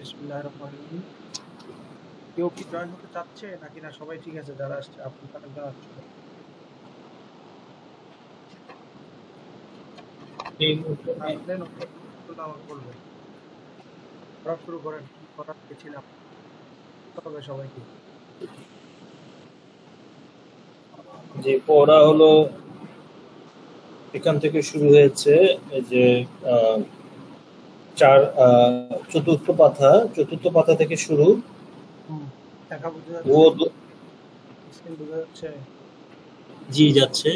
বিসমিল্লাহির রহমানির রহিম। কেউ কি জয়েন হতে চাচ্ছে নাকি না সবাই ঠিক আছে যারা আসছে আপনি আরেকজন আসছে আসলে নতুন আমাকে বলবেন পড়া শুরু করেন কি পড়া পেয়েছিলাম তবে সবাইকে যে পড়া হলো এখান থেকে শুরু হয়েছে এই যে চতুর্থ পাতা থেকে শুরু দেখা বোঝা ও যাচ্ছে স্ক্রিন বোঝা যাচ্ছে জি যাচ্ছে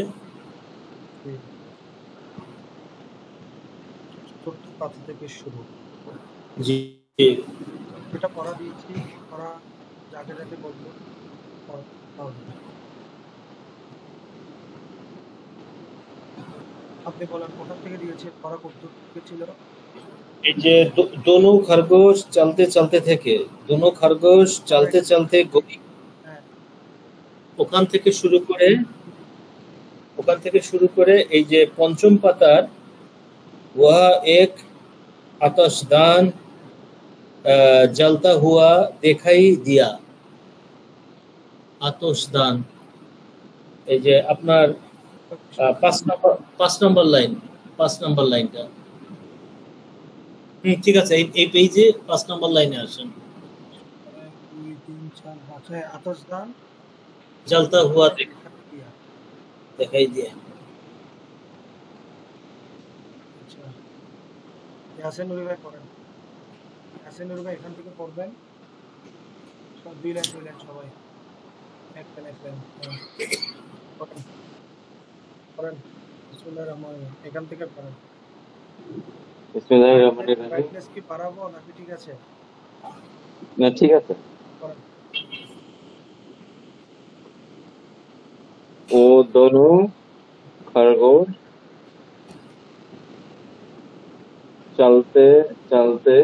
চতুর্থ পাতা থেকে শুরু জি এটা পড়া দিয়েছি পড়া যাকে যাকে বলবো আপনি বলেন কোথা থেকে দিয়েছে পড়া করতে ছিল এই যে दोनों खरगोश चलते चलते থেকে दोनों खरगोश चलते चलते ওখান থেকে শুরু করে এই যে পঞ্চম পাতার वह एक आतशदान जलता हुआ दिखाई दिया आतशदान এই যে আপনার 5 নম্বর লাইনটা ঠিক আছে এই পেজে 5 নম্বর লাইনে আসেন 2 3 4 5 आतशदान जलता हुआ दिखाई दिया আচ্ছা ইয়াসিন নুরি ভাই পড়েন ইয়াসিন নুরি ভাই এখান থেকে পড়বেন সব দুই লাইন সবাই এক লাইন পড়েন বিসমিল্লাহির রহমানির রহিম এখান থেকে পড়েন বিসমিল্লাহির রহমানির রহিম ব্রাইটনেস কি বাড়াবো নাকি ঠিক আছে না ঠিক আছে পড়েন वो दोनों खरगोश चलते चलते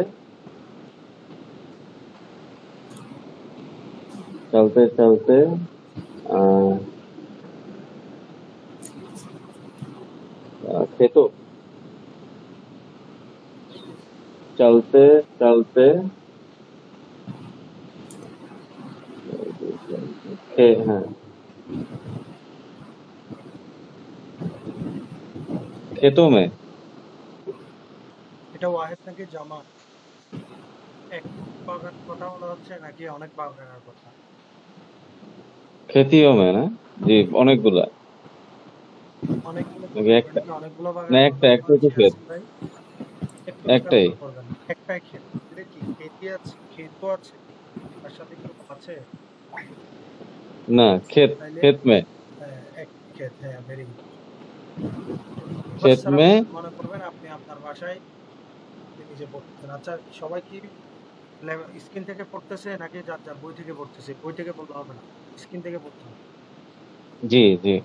चलते चलते खेतों चलते चलते हाँ खेतों में এটা ওয়াহিদ নাকি জামা এক বাগান কথা বলা হচ্ছে নাকি অনেক বাগানের কথা खेतियों में ना जी অনেকগুলা অনেকগুলো বাগান না একটা তো ক্ষেত একটাই ক্ষেত এটা কি খেতই আছে ক্ষেত আছে তার সাথে কি আছে না खेत में এক ক্ষেত হ্যাঁ ভেরি গুড खेत में মনে করবেন আপনি আপনার ভাষায় নিজে পড়তেছেন আচ্ছা সবাই কি স্ক্রিন থেকে পড়তেছে নাকি যার যার বই থেকে পড়তেছে বই থেকে বলতে হবে না স্ক্রিন থেকে পড়তে হবে जी जी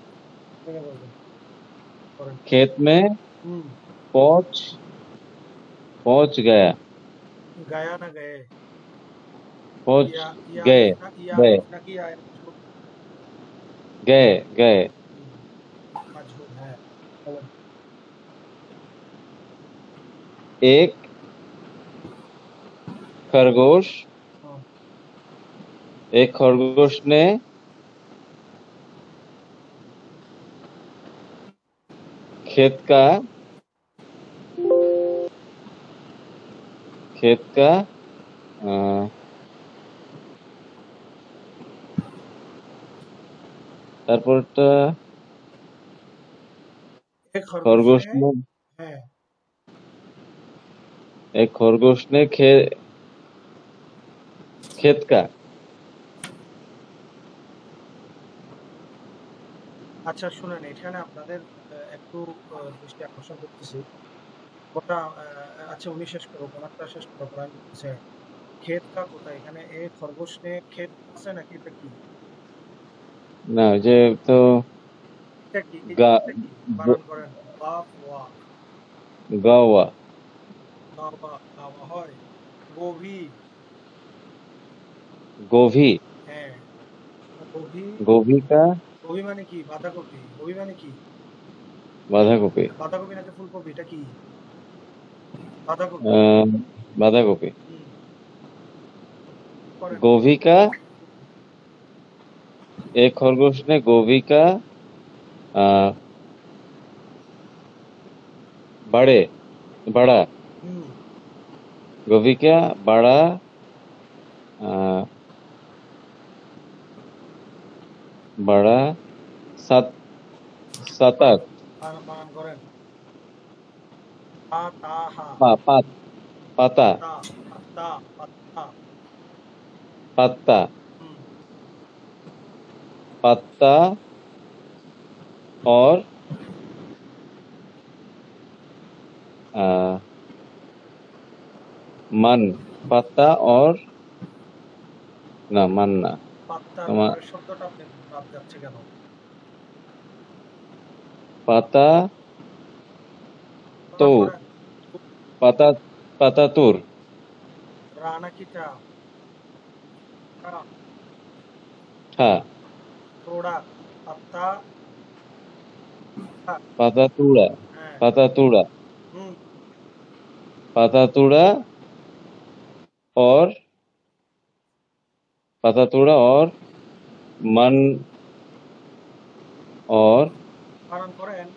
खेत में पहुंच गया गया ना गए पहुंच गए गए गए एक खरगोश ने खेत का তারপরটা एक खरगोश ने खेत का আচ্ছা শুনেন এখানে আপনাদের একটু দৃষ্টি আকর্ষণ করতেছি ওটা আচ্ছা উনি শেষ করো কোনটা শেষ করো প্রাণ করতেছে ক্ষেত কা কোথায় এখানে এই খরগোশ নে ক্ষেত আছে নাকি এটা কি না যে তো এটা কি বানান করেন বাপ ওয়া গাওয়া হয় गोभी হ্যাঁ गोभी মানে কি বাঁধাকপি গোবি মানে কি বাঁধাকপি নাকি ফুলকপি এটা কি বাঁধাকপি করেন। गोभी का एक खरगोश ने गोभी का आ, बड़ा হুম गोभी का बड़ा आ, बड़ा सत शतक বানান করেন। পাতাহা पात पता তা পাতা পাতা पत्ता হুম पत्ता और आ, मन पत्ता और ना मन ना পাত্তার তোমার পরের শব্দটা আপনি বাদ যাচ্ছে কেন? পাতা তো বানান করেন। পাতা পাতা তুর রা নাকি টা? টা, ঠা তোড়া পাত্তা টা, পাতা তুড়া হ্যাঁ पाता तुड़ा হুম पाता तुड़ा और पाता तुड़ा और मन और বানান করেন।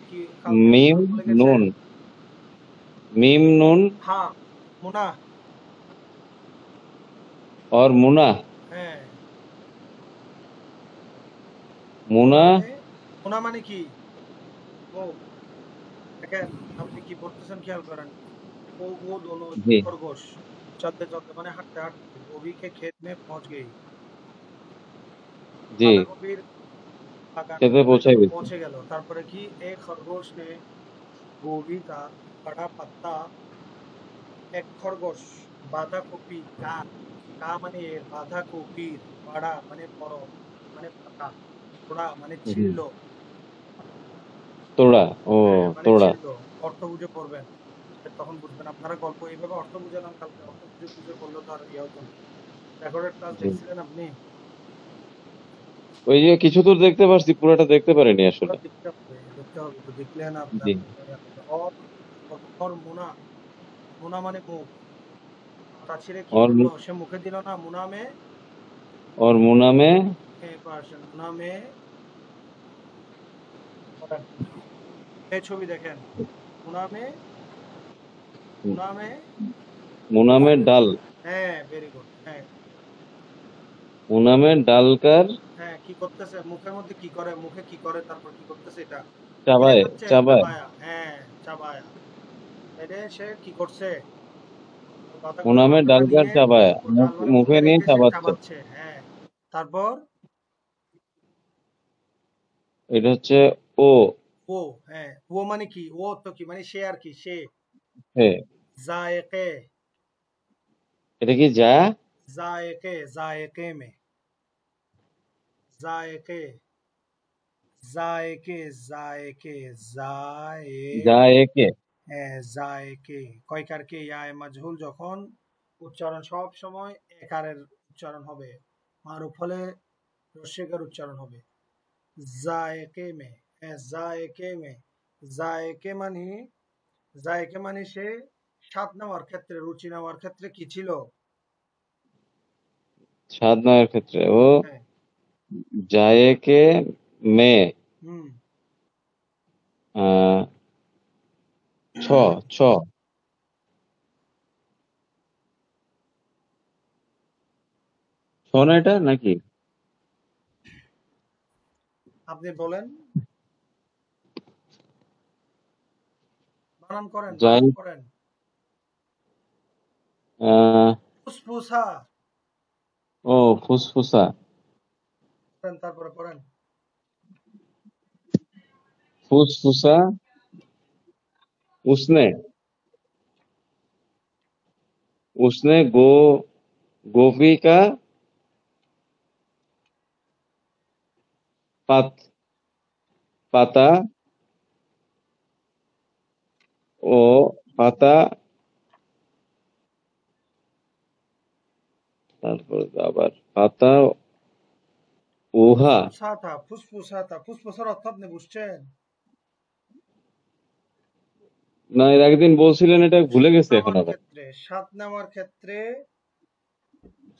কি কালকে मीम বলা ভুলে গেছেন? नून मीम नून হা মুনা और मुना হ্যাঁ मुना মানে মুনা মানে কি? ও দেখেন আপনি কি পড়তেছেন খেয়াল করেন। वो दोनों जी खरगोश चलते चलते माने हटते हटते गोभी के खेत में पहुंच गई। जी বাঁধাকপির বাগানে खेते पहुंचाई भी পৌঁছে গেল। তারপরে কি एक खरगोश ने गोभी का बड़ा पत्ता एक खरगोश বাঁধাকপি কা মানে এর বাঁধাকপির বাড়া মানে বড় মানে পাতা তোড়া মানে जी ছিললো तोड़ा ओ হ্যাঁ মানে तोड़ा ছিললো অর্থ বুঝে পড়বেন তখন বুঝবেন আপনারা গল্প এইভাবে অর্থ বুঝালাম কালকে অর্থ বুঝে বুঝে পড়লো তো আর ইয়ে হতো না রেকর্ডেড ক্লাস জি দেখছিলেন আপনি ওই যে কিছু দূর দেখতে পারছি পুরোটা দেখতে পারিনি ওটা আসলে দেখতে হবে তো দেখলে না আপনার জি और और মুনা মুনা মানে মুখ তা ছিঁড়ে কি और করলো সে মুখে দিল না মুনা মে और मुना में পার্সন মুনা মে এই ছবি দেখেন মুনা মে মুনা মে मुना में डाल হ্যাঁ ভেরি গুড হ্যাঁ मुना में डालकर হ্যাঁ কি করতেছে মুখের মধ্যে কি করে মুখে কি করে তারপর কি করতেছে এটা চাবায় হচ্ছে চাবায় চাবায়া হ্যাঁ চাবায়া এটা সে কি করছে मुना বাঁধাকপির में পাতাটা डालकर নিয়ে चाबाया ডালওয়ালা मुखे মুখে नहीं রেখে সে চাবাচ্ছে চাবাচ্ছে হ্যাঁ তারপর এটা হচ্ছে ও ও হ্যাঁ ও মানে কি ও তো কি মানে সে আর কি সে হে জায়েকে এটা কি যা जायके जायके में जायके जायके जायके जाए যা একে জায়কে কয়কারকে ইয়ায় মাজহুল যখন উচ্চারণ সব সময় একারের উচ্চারণ হবে মারুফ হলে রস্যেকার উচ্চারণ হবে জায়কে মে জায়কে মে জায়কে মানে জায়কে মানে সে স্বাদ নেওয়ার ক্ষেত্রে রুচি নেওয়ার ক্ষেত্রে কি ছিল স্বাদ নেওয়ার ক্ষেত্রে ও হ্যাঁ জায়েকে মে হুম আহ, ছ ছ ছ না এটা নাকি আপনি বলেন বানান করেন যাই বানান করেন আহ, ফুসফুসা ও ফুসফুসা করেন তারপরে করেন ফুসফুসা उसने उसने गोभी का पात पाता ও পাতা তারপর আবার পাতা উহা ফুসফুসা था ফুসফুসার অর্থ আপনি বুঝছেন না এর আগের দিন বলছিলেন এটা ভুলে গেছে এখন আবার স্বাদ নেওয়ার ক্ষেত্রে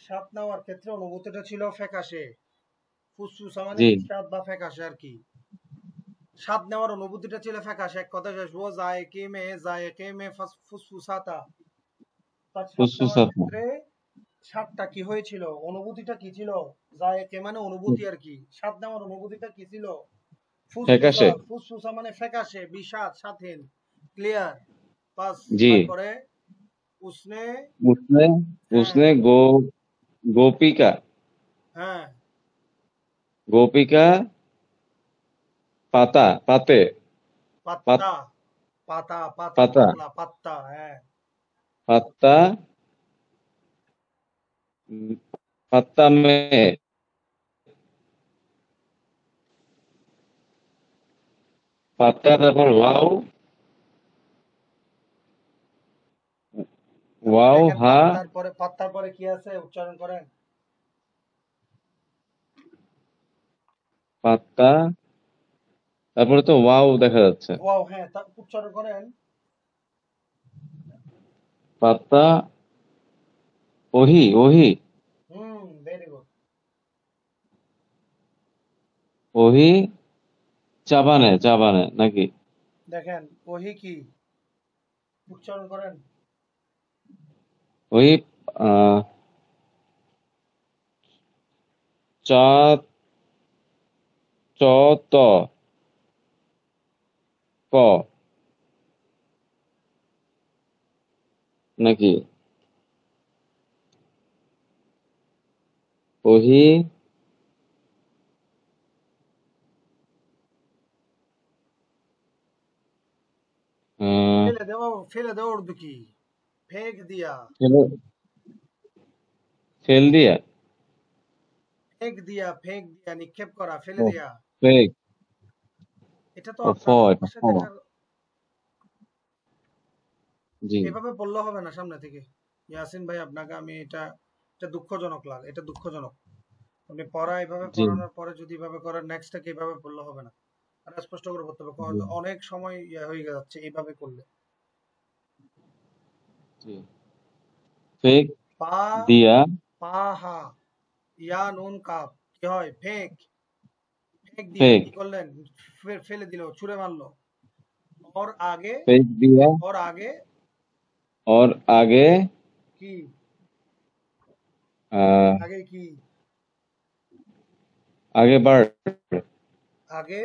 স্বাদ নেওয়ার ক্ষেত্রে অনুভূতিটা ছিল ফ্যাকাশে। ফুসফুসা মানে জি বিস্বাদ বা ফ্যাকাশে আর কি। স্বাদ নেওয়ার অনুভূতিটা ছিল ফ্যাকাশে। এক কথা শেষ। ও জায়েকে মে ফুসফুসাতা। তার স্বাদ নেওয়ার ফুসফুসাতা ক্ষেত্রে স্বাদটা কি হয়েছিল? অনুভূতিটা কি ছিল? জায়েকে মানে অনুভূতি আর কি। স্বাদ নেওয়ার অনুভূতিটা কি ছিল? ফুসফুসা। ফ্যাকাশে ফুসফুসা মানে ফ্যাকাশে, বিস্বাদ, স্বাদহীন, ক্লিয়ার। বাস। জি তারপরে উসনে, उसने হ্যাঁ, उसने गोपिका হ্যাঁ, गोपिका पाते পাত্তা, পাতা, পাতা, पाता পাতলা, পাত্তা, হ্যাঁ। पत्ता पत्ता में पत्ता তারপর ওয়াও ওয়াও দেখেন হা পাত্তার পরে কি আছে? উচ্চারণ করেন। পাত্তা তারপরে তো ওয়াও দেখা যাচ্ছে ওয়াও, হ্যাঁ, উচ্চারণ করেন। পাত্তা ওহি ভেরি গুড। ওহি চাবানে নাকি দেখেন, ওহি কি? উচ্চারণ করেন। ওহি আহ চা চ ত ক নাকি ওহি আহ ফেলে দেওয়া উর্দু কি? ফেক দিয়া। ফেল ফেল দিয়া ফেক দিয়া, নিক্ষেপ করা, ফেলে ও দেয়া। ফেক এটা তো ও ফ আপনাদের এটা ভাষায় ফ দেখা। জি এভাবে বললে হবে না সামনে থেকে। ইয়াসিন ভাই, আপনাকে আমি এটা দুঃখজনক লাগে, এটা দুঃখজনক। আপনি এভাবে জি পড়ানোর পরে যদি এভাবে করেন, নেক্সট থেকে এভাবে বললে হবে না। আর স্পষ্ট করে বলতে হবে। জি অনেক সময় হয়ে যাচ্ছে এইভাবে করলে। জি ফেক পা, দিয়া হা, ইয়া নুন কাপ, কি হয়? ফেক। ফেক দিয়া ফেক কি করলেন? ফেলে দিল, ছুঁড়ে মারলো। ওর আগে, फेंक दिया ওর আগে और आगे কি? आ, আগে কি? आगे আগে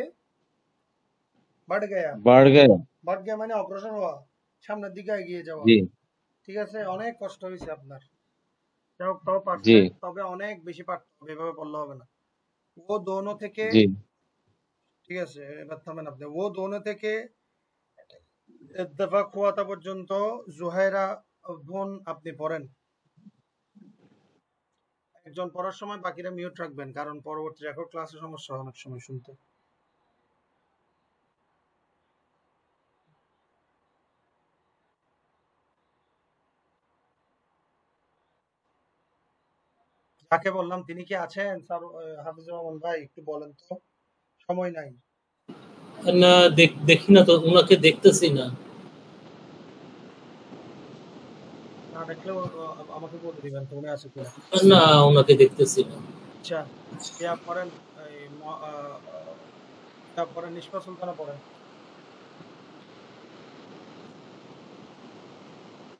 বাড় গয়া। बढ़ गया বাড় গয়া মানে অগ্রসর হওয়া, সামনের দিকে এগিয়ে যাওয়া। जी ঠিক আছে, অনেক কষ্ট হয়েছে আপনার। যাই হোক, তাও जी পারছেন, তবে অনেক বেশি পারতে হবে, এভাবে বললে হবে না। ও দোনো থেকে, जी ঠিক আছে, এবার থামেন আপনি। ও দোনো থেকে ইত্তেফাক হুয়াতা পর্যন্ত জুহাইরা বোন আপনি পড়েন। একজন পড়ার সময় বাকিরা মিউট রাখবেন, কারণ পরবর্তী রেকর্ড ক্লাসে সমস্যা হয় অনেক সময় শুনতে। যাকে বললাম তিনি কি আছেন? স্যার, হাফিজুর রহমান ভাই, একটু বলেন তো, সময় নাই। না, দেখি না তো, ওনাকে দেখতেছি না। না দেখলেও আমাকে বলে দিবেন তো উনি আছে কিনা। না, ওনাকে দেখতেছি না। আচ্ছা, ইয়া পড়েন, এই ইয়া পড়েন, নিষ্পা সুলতানা পড়েন।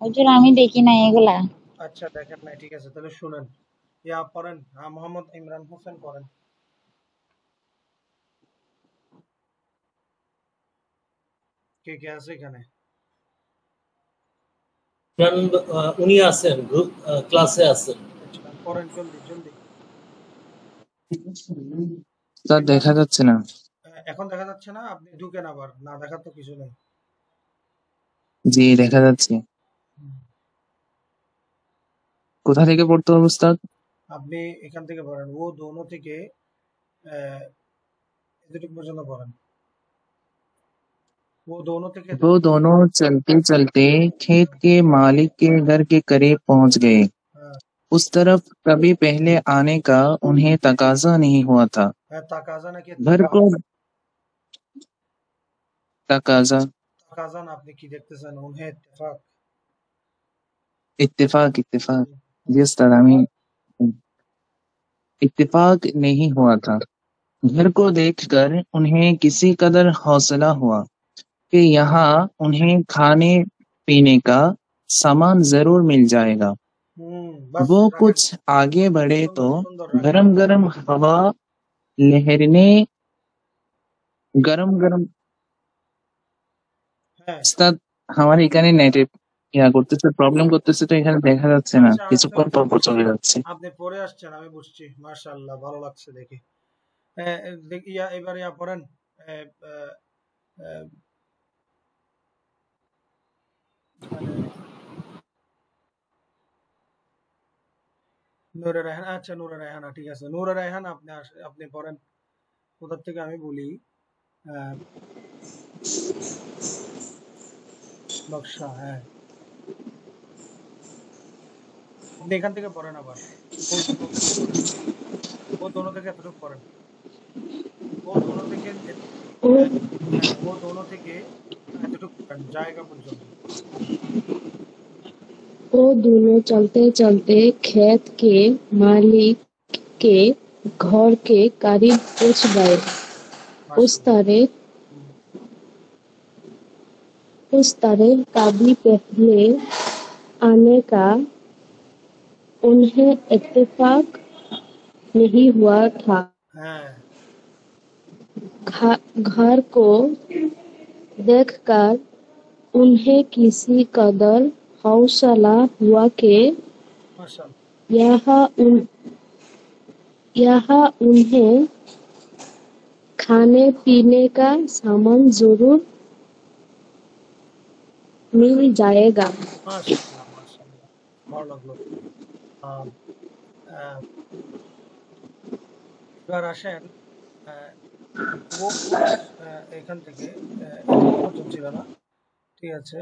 হুজুর আমি দেখি না এগুলা। আচ্ছা, দেখেন নাই, ঠিক আছে, তাহলে শুনেন। ইয়া পড়েন, মোহাম্মদ ইমরান হোসেন পড়েন। কে কে আছে এখানে? উনি আছেন, গ্রুপ ক্লাসে আছেন। আচ্ছা, পড়েন জলদি জলদি। স্যার ইমরান, দেখা যাচ্ছে না। এখন দেখা যাচ্ছে না? আপনি ঢুকেন আবার, না দেখার তো কিছু নেই। জি দেখা যাচ্ছে। হুম। কোথা থেকে পড়তে হবে উস্তাদ? আপনি এখান থেকে পড়েন, ও দোনো থেকে এতটুকু পর্যন্ত পড়েন। ও দোনো থেকে वो दोनों चलते चलते खेत के मालिक के घर के करीब पहुंच गए। হ্যাঁ, उस तरफ कभी पहले आने का उन्हें तकाजा नहीं हुआ था। হ্যাঁ, তাকাজা নাকি घर ইত্তেফাক? को तकाजा তাকাজা না, আপনি কি দেখতেছেন? উনহে ইত্তেফাক। इत्तेफाक इत्तेफाक जी उस्ताद आमीन। इत्तेफाक नहीं हुआ था। घर को देखकर उन्हें किसी कदर हौसला हुआ कि यहाँ उन्हें खाने पीने का सामान जरूर मिल जाएगा। बस वो রাখেন। कुछ आगे बढ़े तो সুন্দর সুন্দর রাখেন। गरम गरम हवा लहरने गरम गरम হ্যাঁ, উস্তাদ আমার এখানে নেটে ইয়া করতেছে প্রবলেম করতেছে তো এখানে দেখা যাচ্ছে না আচ্ছা আচ্ছা কিছুক্ষণ পর পর চলে যাচ্ছে। আপনি পরে আসছেন আমি বুঝছি। মাশাআল্লাহ ভালো লাগছে দেখে। দেখি এবার ইয়া পড়েন। এ, আ, আ, মানে নূরে রায়হানা, আচ্ছা নূরে রায়হানা ঠিক আছে। নূরে রায়হানা আপনি পড়েন। কোথা থেকে আমি বলি। আহ, নকশা, হ্যাঁ আপনি এখান থেকে পড়েন আবার। ও দোনো থেকে পড়েন। ও দোনো থেকে এতটুকু পড়েন। ও দোনো থেকে আহ, হ্যাঁ ও দোনো থেকে এতটুকু পড়েন জায়গা পর্যন্ত। वो दोनों चलते-चलते खेत के मालिक के घर के करीब पहुंच गए। उस মাশাআল্লাহ। तरह হুম, उस तरह कभी पहले आने का उन्हें इत्तेफाक नहीं हुआ था। হ্যাঁ घर को देखकर उन्हें किसी कदर हौसला हुआ कि মাশাআল্লাহ। यहाँ उन यहाँ उन्हें खाने पीने का सामान जरूर मिल जाएगा। মাশাআল্লাহ, মাশাআল্লাহ। ভালো লাগলো। আম, আহ, এবার আসেন। আহ, ও কুছ এখান থেকে এতটুকু পর্যন্ত ছিল না, ঠিক আছে।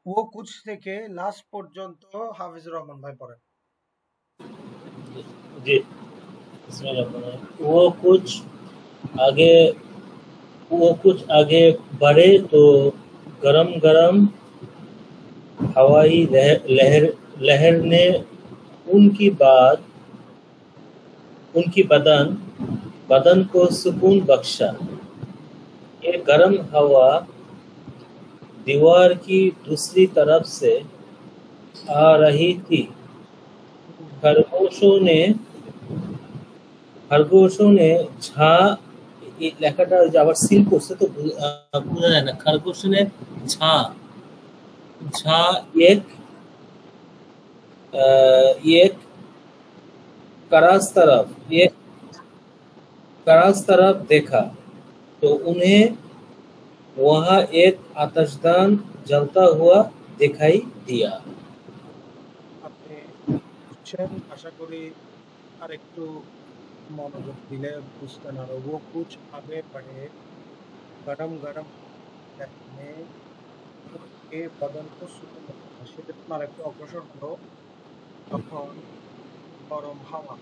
ও কুছ থেকে লাস্ট পর্যন্ত হাফিজুর রহমান ভাই পড়েন। जी बिस्मिल्लाह। आगे वो कुछ आगे बढ़े तो गरम गरम हवाई लहर ने उनकी बात उनकी बदन को सुकून बख्शा। ये गर्म हवा दीवार की दूसरी तरफ से आ रही थी। হুম, खरगोशों ने खरगोशों ने झा এই লেখাটা যে আবার সিল করছে তো বোঝা যায় না। खरगोशों ने झा झा एक एक एक करास तरफ देखा तो उन्हें वहाँ एक आतशदान जलता हुआ दिखाई दिया। আপনি বুঝছেন আশা করি। আর একটু মনোযোগ দিলে বুঝতেন আরো। ও কুছ আগে পড়ে গরম গরম দেখনে এ বদন কো সুকুন দেয়। সেটা আপনার একটু অগ্রসর হলো তখন গরম হাওয়া,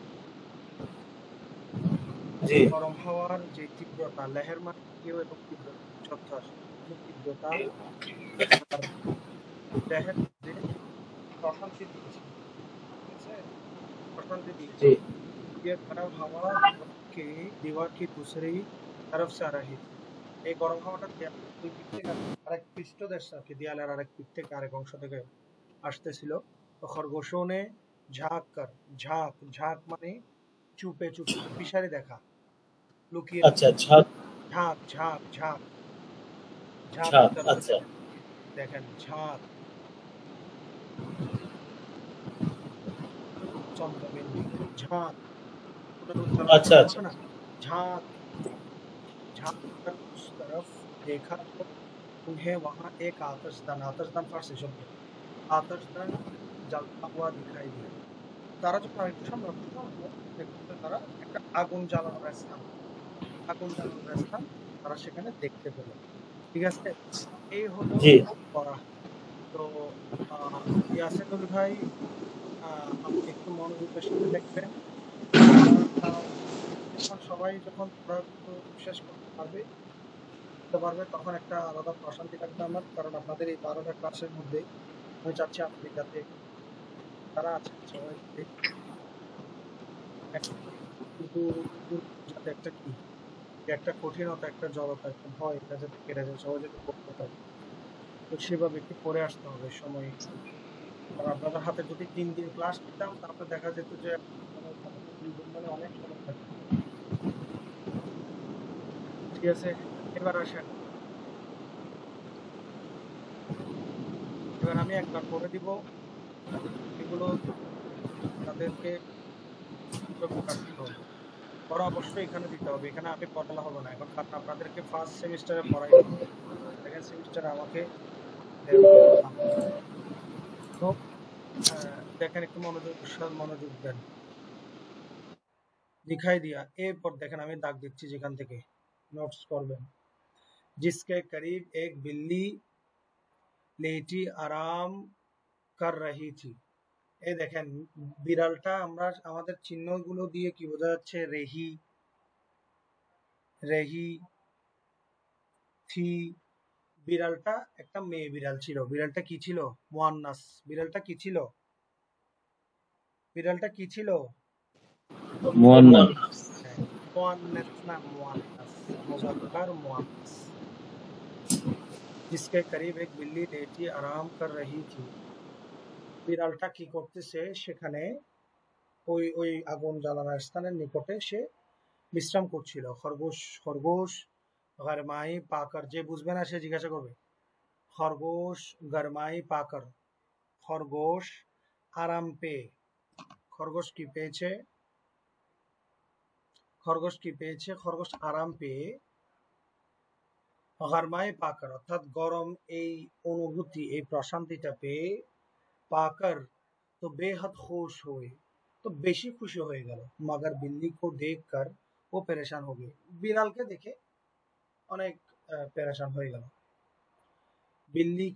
जी গরম হাওয়ার যে তীব্রতা, লেহের মানে কেউ এবং তীব্রতা ছত্রাস মানে তীব্রতা আর লেহের মধ্যে প্রশান্তি দিয়েছে, ঠিক আছে, প্রশান্তি দিয়েছে। जी ये गर्म हवा दीवार की दूसरी तरफ से आ रही थी। এই গরম হাওয়াটা দেয়ালের দুই দিক থেকে আরেক পৃষ্ঠদেশ আর কি, দেয়ালের আরেক দিক থেকে আরেক অংশ থেকে আসতেছিল। তো খরগোশনে ঝাঁক ঝাঁক মানে চুপে চুপে পিশারি দেখা, লুকিয়ে अच्छा দেখা। छत ঝাঁক ঝাঁক ঝাঁক ঝাঁক छत উত্তর अच्छा দেখেন ঝাঁক চন্দ্রবিন্দু ঝাঁক ওটার উচ্চারণ अच्छा করতে अच्छा হবে না। ঝাঁক झाँक कर उस तरफ देखा तो उन्हें वहां एक आतशदान फारसी शब्द है, आतशदान জ্বালতা हुआ दिखाई दिया। তারা যখন আরেকটু সামনে আসলো দেখতে তারা একটা আগুন জ্বালানোর স্থান তারা সেখানে দেখতে পেল, ঠিক আছে। এই হলো जी পড়া। তো ইয়াসিনুল ভাই আপনি একটু মনোযোগের সাথে দেখবেন। কারণ যখন সবাই যখন পড়াগুলো শেষ করতে পারবে তখন একটা আলাদা প্রশান্তি লাগবে আমার। কারণ আপনাদের এই 12টা ক্লাসের মধ্যে আমি চাচ্ছি আপনি যাতে তারা আছেন সবাই কিন্তু যাতে একটা কি একটা কঠিনতা, একটা জড়তা, একটা ভয়, এটা যাতে কেটে যায়, সবাই যাতে করতে পারে, তো সেভাবে একটু পড়ে আসতে হবে সময়। আর আপনাদের হাতে যদি 3 দিন ক্লাস নিতাম তাহলে দেখা যেত যে অনেক ভালো, 2 দিন মানে অনেক সময় থাকে। ঠিক আছে, এবার আসেন, এবার আমি একবার পড়ে দিব, এগুলো তাদেরকে প্রকাশ দিতে হবে, পড়া অবশ্যই এখানে দিতে হবে, এখানে আমি পড়ালে হবে না এখন, কারণ আপনাদেরকে ফার্স্ট সেমিস্টারে পড়াই, সেকেন্ড সেমিস্টারে আমাকে দেওয়া হবে। তো দেখেন একটু মনোযোগ দেন, दिखाई दिया, এরপর দেখেন আমি দাগ দিচ্ছি যেখান থেকে নোটস করবেন। जिसके करीब एक बिल्ली लेटी आराम कर रही थी, এই দেখেন বিড়ালটা আমরা আমাদের চিহ্নগুলো দিয়ে কি বোঝা যাচ্ছে, রেহি, রেহি, থি। বিড়ালটা একটা মেয়ে বিড়াল ছিল, বিড়ালটা কি ছিল, মুয়ান্নাস। বিড়ালটা কি ছিল, বিড়ালটা কি ছিল, मुअन्नस হ্যাঁ, মুয়ান্নাস না মুয়ান্নাস, মুযাক্কার মুয়ান্নাস। जिसके करीब एक बिल्ली लेटी आराम कर रही थी, বিড়ালটা কি করতেছে সেখানে, ওই ওই আগুন জ্বালানোর স্থানের নিকটে সে বিশ্রাম করছিল। খরগোশ, খরগোশ গরমাই পাকর, যে বুঝবে না সে জিজ্ঞাসা করবে। খরগোশ গরমাই পাকর, খরগোশ আরাম পেয়ে, খরগোশ কি পেয়েছে, খরগোশ কি পেয়েছে, খরগোশ আরাম পেয়ে, গরমাই পাকর অর্থাৎ গরম এই অনুভূতি, এই প্রশান্তিটা পেয়ে, পাকর তো বেহদ খুশ হয়ে, তো বেশি খুশি হয়ে গেল। মগর বিল্লি কো দেখকর ও পরেশান হয়ে গেল, বিড়ালকে দেখে অনেক পরেশান হয়ে গেল। बिल्ली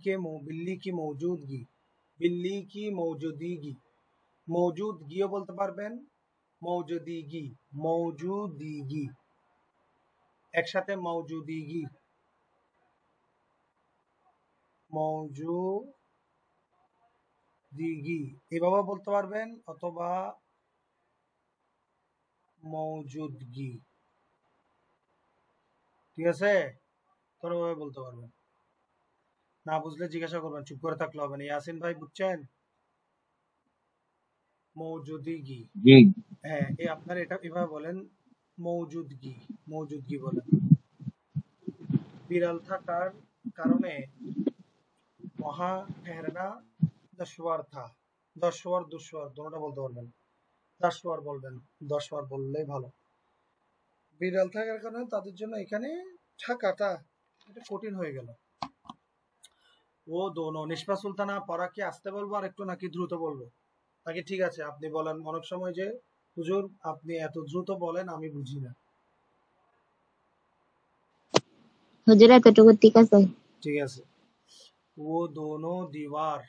की मौजूदगी, बिल्ली की मौजूदगी, मौजूदगीও বলতে পারবেন, मौजूदगी, मौजूदगी, একসাথে मौजूदगी, मौजूदगी এভাবে বলতে পারবেন, অথবা मौजूदगी, ঠিক আছে, কোনোভাবে বলতে পারবেন, না বুঝলে জিজ্ঞাসা করবেন, চুপ করে থাকলে হবে না। ইয়াসিন ভাই বুঝছেন, मौजूदगी, जी হ্যাঁ এই আপনারা এটা এভাবে বলেন, मौजूदगी, मौजूदगी বলেন। বিড়াল থাকার কারণে वहां ठहरना दुश्वार था, दुश्वार दुश्वार दोनोটা বলতে পারবেন, দুশ্বার বলবেন, দুশ্বার বললেই ভালো। বিড়াল থাকার কারণে তাদের জন্য এখানে থাকাটা এটা কঠিন হয়ে গেল। ও দোনো, নিষ্পা সুলতানা পড়া কি আসতে বলবো আর একটু নাকি দ্রুত বলবো, নাকি ঠিক আছে আপনি বলেন, অনেক সময় যে হুজুর আপনি এত দ্রুত বলেন আমি বুঝি না। হুজুর এতটুকু ঠিক আছে। ঠিক আছে, ও দোনো দीवार,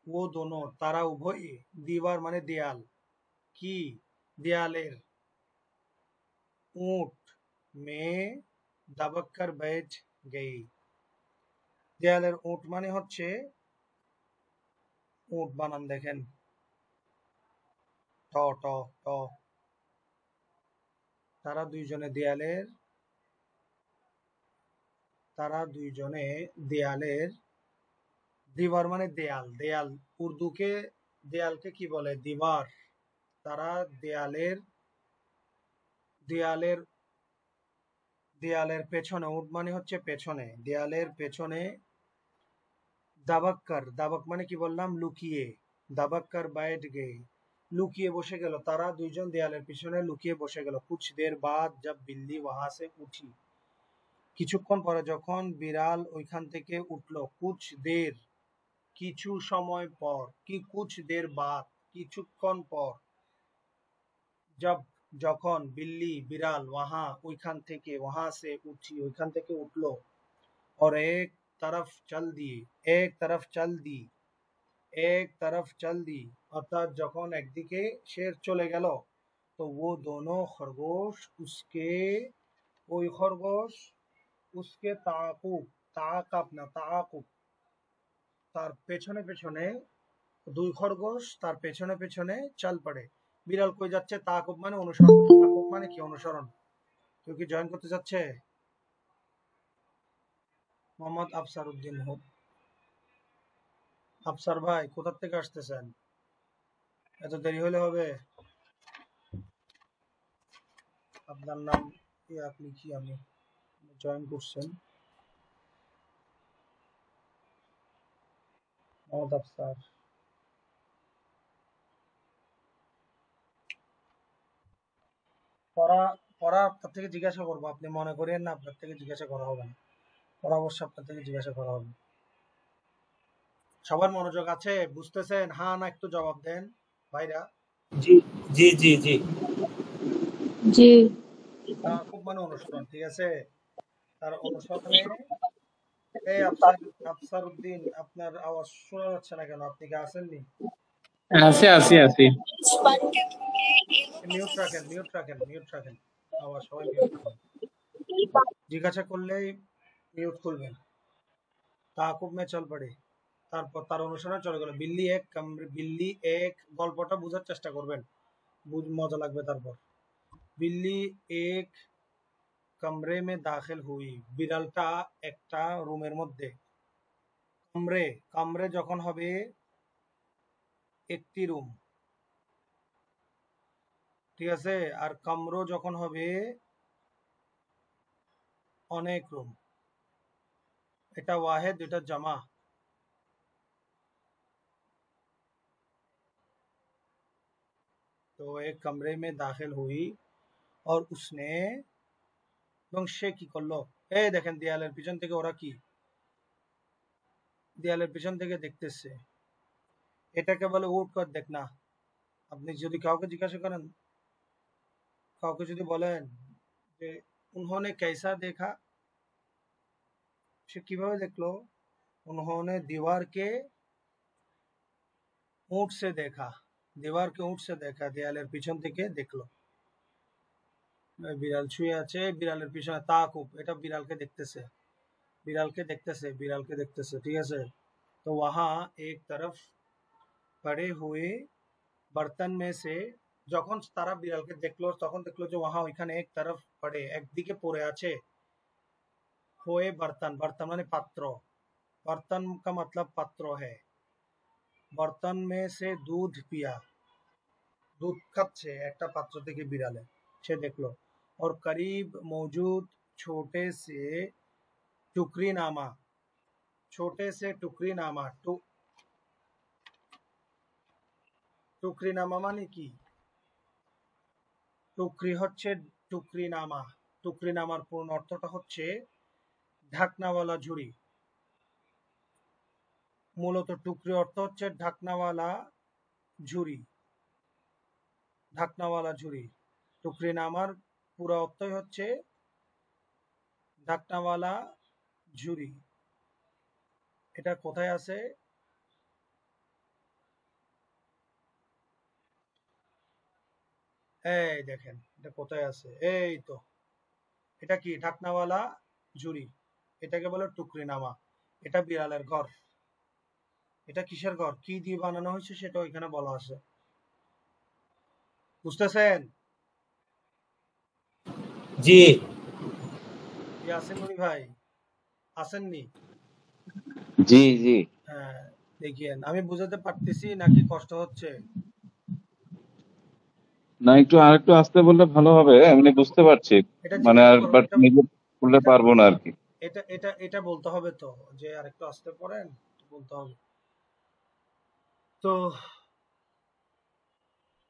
ও দোনো তারা উভয়ই, दीवार মানে দেয়াল, কি দেয়ালের, ऊंट में दबक कर बैठ गई, দেয়ালের উট মানে হচ্ছে উট, বানান দেখেন ট ট ট, তারা দুইজনে দেয়ালের, তারা দুইজনে দেয়ালের, দিবার মানে দেয়াল, দেয়াল উর্দুকে দেয়ালকে কি বলে, দিবার। তারা দেয়ালের, দেয়ালের, দেয়ালের পেছনে, উট মানে হচ্ছে পেছনে, দেয়ালের পেছনে, দাবাক্কার, দাবাক মানে কি বললাম, লুকিয়ে, দাবাক্কার বাইট গে, লুকিয়ে বসে গেল, তারা দুইজন দেয়ালের পিছনে লুকিয়ে বসে গেল। কুছ দের বাদ জব বিল্লি ওয়াহা সে উঠি, কিছুক্ষণ পরে যখন বিড়াল ওইখান থেকে উঠলো, কুছ দের কিছু সময় পর, কি কুছ দের বাদ কিছুক্ষণ পর, জব যখন, বিল্লি বিড়াল, ওয়াহা ওইখান থেকে, ওয়াহা সে উঠি ওইখান থেকে উঠলো, और एक तरफ चल दिए, एक तरफ चल दी, एक तरफ चल दी অর্থাৎ যখন একদিকে সে চলে গেল, তো वो दोनों खरगोश उसके, ওই খরগোশ, उसके ताकुब, ताकाब না ताकुब, তার পেছনে পেছনে, দুই খরগোশ তার পেছনে পেছনে চল পড়ে। বিড়াল কই যাচ্ছে? তাকুব মানে অনুসরণ। তাকুব মানে কি? অনুসরণ। কেউ কি জয়েন করতে যাচ্ছে? মোহাম্মদ আফসার উদ্দিন হোক। আফসার ভাই কোথা থেকে আসতেছেন? এত দেরি হলে হবে? আপনার নাম কি? আপনি কি? আমি জয়েন করছেন মোহাম্মদ আফসার। পড়া পড়া আপনার থেকে জিজ্ঞাসা করবো, আপনি মনে করেন না আপনার থেকে জিজ্ঞাসা করা হবে না। পড়া অবশ্য আপনার থেকে জিজ্ঞাসা করা হবে। সবার মনোযোগ আছে? বুঝতেছেন? হ্যাঁ না একটু জবাব দেন ভাইরা। জি জি জি জি জি। খুব মানে অনুসরণ, ঠিক আছে? তার অনুসরণে এই আফসার, আফসার উদ্দিন, আপনার আওয়াজ শোনা যাচ্ছে না কেন? আপনি কি আসেননি? আছি। মিউট রাখেন, মিউট রাখেন, মিউট রাখেন। আওয়াজ সবাই মিউট রাখেন। জিজ্ঞাসা করলেই মিউট খুলবেন। তাকুব মে চল পড়ে। তারপর তার অনুসরণে চলে গেল। বিল্লি এক, গল্পটা বোঝার চেষ্টা করবেন, মজা লাগবে। তারপর বিল্লি এক কমরে মে দাখিল হুই, বিড়ালটা একটা রুমের মধ্যে। কমরে, কমরে যখন হবে একটি রুম, ঠিক আছে? আর কমরো যখন হবে অনেক রুম। এটা ওয়াহেদ, এটা জামা। তো এক কমরে মে দাখিল হুই और उसने, এবং সে কি করলো? এই দেখেন দেয়ালের পিছন থেকে ওরা কি, দেয়ালের পিছন থেকে দেখতেছে। এটাকে বলে উঠ কর দেখনা। আপনি যদি কাউকে জিজ্ঞাসা করেন, কাউকে যদি বলেন যে উन्होंने कैसा देखा, সে কিভাবে দেখলো? उन्होंने दीवार के ऊंट से देखा, दीवार के ऊंट से देखा, দেয়ালের পিছন থেকে দেখলো। বিড়াল শুয়ে আছে, বিড়ালের পিছনে তাকুব, এটা বিড়ালকে দেখতেছে, বিড়ালকে দেখতেছে, বিড়ালকে দেখতেছে, ঠিক আছে? তো वहां एक तरफ पड़े हुए बर्तन में से, যখন তারা বিড়ালকে দেখলো তখন দেখলো যে ওয়াহা ওইখানে এক তরফ পড়ে, একদিকে পড়ে আছে हुए बर्तन, बर्तन মানে পাত্র, बर्तन का मतलब पात्र है। बर्तन में से दूध पिया, দুধ খাচ্ছে একটা পাত্র থেকে বিড়ালে, সে দেখলো। और करीब मौजूद छोटे से टुकरीनामा, छोटे से टुकरीनामा, টুকরিনামা মানে কি? টুকরি হচ্ছে টুকরিনামা, টুকরিনামার পূর্ণ অর্থটা হচ্ছে ঢাকনাওয়ালা ঝুড়ি। মূলত টুকরি অর্থ হচ্ছে ঢাকনাওয়ালা ঝুড়ি, ঢাকনাওয়ালা ঝুড়ি। টুকরিনামার পুরো অর্থই হচ্ছে ঢাকনাওয়ালা ঝুড়ি। এটা কোথায় আছে? এই দেখেন এটা কোথায় আছে, এই তো। এটা কি? ঢাকনাওয়ালা ঝুড়ি, এটাকে বলে টুকরিনামা। এটা বিড়ালের ঘর। এটা কিসের ঘর, কি দিয়ে বানানো হয়েছে সেটা ওইখানে বলা আছে। বুঝতেছেন? জি ইয়াসিন নুরি ভাই আসেননি? জি হ্যাঁ, দেখিয়েন আমি বুঝাতে পারতেছি নাকি কষ্ট হচ্ছে? না, আরেকটু আস্তে বললে ভালো হবে, এমনি বুঝতে পারছি। এটা মানে জিজ্ঞাসা আর করো, বাট এটা নিজে বললে এটা পারবো না আর কি। এটা এটা এটা বলতে হবে তো, যে আরেকটু আসতে পারেন, বলতে হবে তো।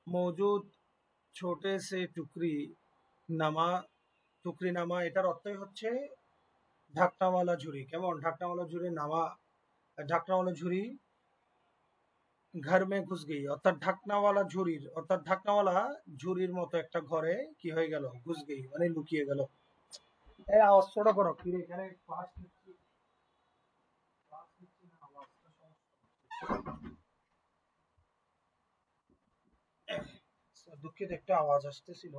মৌজুদ ছোটে সে টুকরি নামা, টুকরি নামা এটার অর্থই হচ্ছে ঢাকনাওয়ালা ঝুড়ি। কেমন? ঢাকনাওয়ালা ঝুড়ি নামা, ঢাকনাওয়ালা ঝুড়ি ঘর মে ঘুস গই, অর্থাৎ ঢাকনাওয়ালা ঝুড়ির, অর্থাৎ ঢাকনাওয়ালা ঝুড়ির মতো একটা ঘরে কি হয়ে গেল? ঘুস গই মানে লুকিয়ে গেল। এই আওয়াজ ছোট করো, কি রে, এখানে ক্লাস নিচ্ছি, ক্লাস নিচ্ছি না, আওয়াজটা সমস্যা। দুঃখিত, একটা আওয়াজ আসতেছিল।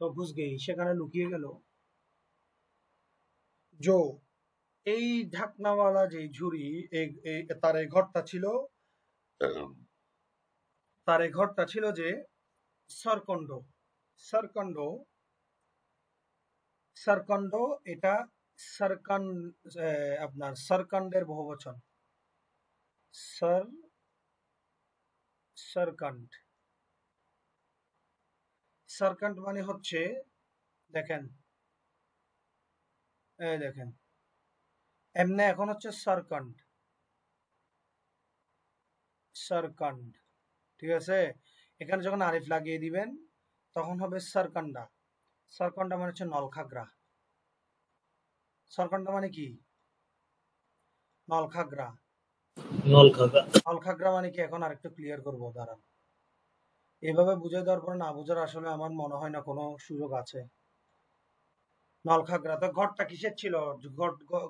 তো ঘুস গই, সেখানে লুকিয়ে গেল। जो এই ঢাকনাওয়ালা যে ঝুড়ি তার এই ঘরটা ছিল, যে সরকন্ড। সরকন্ড সরকন্ড এটা সরকন আপনার সরকন্ডের বহুবচন। সরকন্ড সরকন্ড মানে হচ্ছে, দেখেন দেখেন এমনি এখন হচ্ছে সরকন্ড। সরকন্ড, ঠিক আছে? এখানে যখন আরিফ লাগিয়ে দিবেন তখন হবে সরকন্ডা। সরকন্ডা মানে হচ্ছে নলখাগড়া। সরকন্ডা মানে কি? নলখাগড়া। নলখাগড়া। নলখাগড়া মানে কি এখন আরেকটু ক্লিয়ার করবো, দাঁড়ান। এভাবে বুঝে দেওয়ার পর না বুঝার আসলে আমার মনে হয় না কোনো সুযোগ আছে। নলখাগড়া তো ঘরটা কিসের ছিল?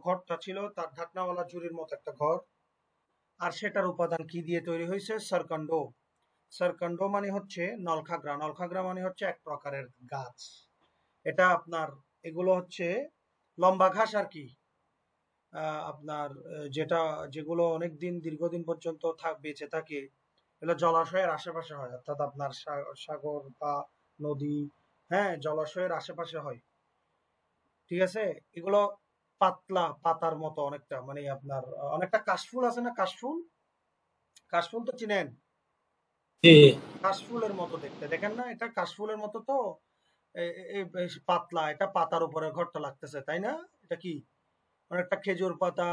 ঘরটা ছিল তার ঢাকনাওয়ালা ঝুড়ির মতো একটা ঘর। আর সেটার উপাদান কি দিয়ে তৈরি হয়েছে? সরকন্ড। সরকন্ড মানে হচ্ছে নলখাগড়া। নলখাগড়া মানে হচ্ছে এক প্রকারের গাছ। এটা আপনার, এগুলো হচ্ছে লম্বা ঘাস আর কি। আপনার যেগুলো অনেকদিন দীর্ঘদিন পর্যন্ত বেঁচে থাকে, এগুলো জলাশয়ের আশেপাশে হয়, অর্থাৎ আপনার সাগর বা নদী, হ্যাঁ, জলাশয়ের আশেপাশে হয়, ঠিক আছে? এগুলো পাতলা পাতার মতো অনেকটা, মানে আপনার অনেকটা কাশফুল আছে না? কাশফুল, কাশফুল তো চিনেন? কাশফুলের মতো দেখতে, দেখেন না? এটা কাশফুলের মতো তো বেশ পাতলা, এটা পাতার উপরে ঘরটা লাগতেছে, তাই না? এটা কি অনেকটা খেজুর পাতা,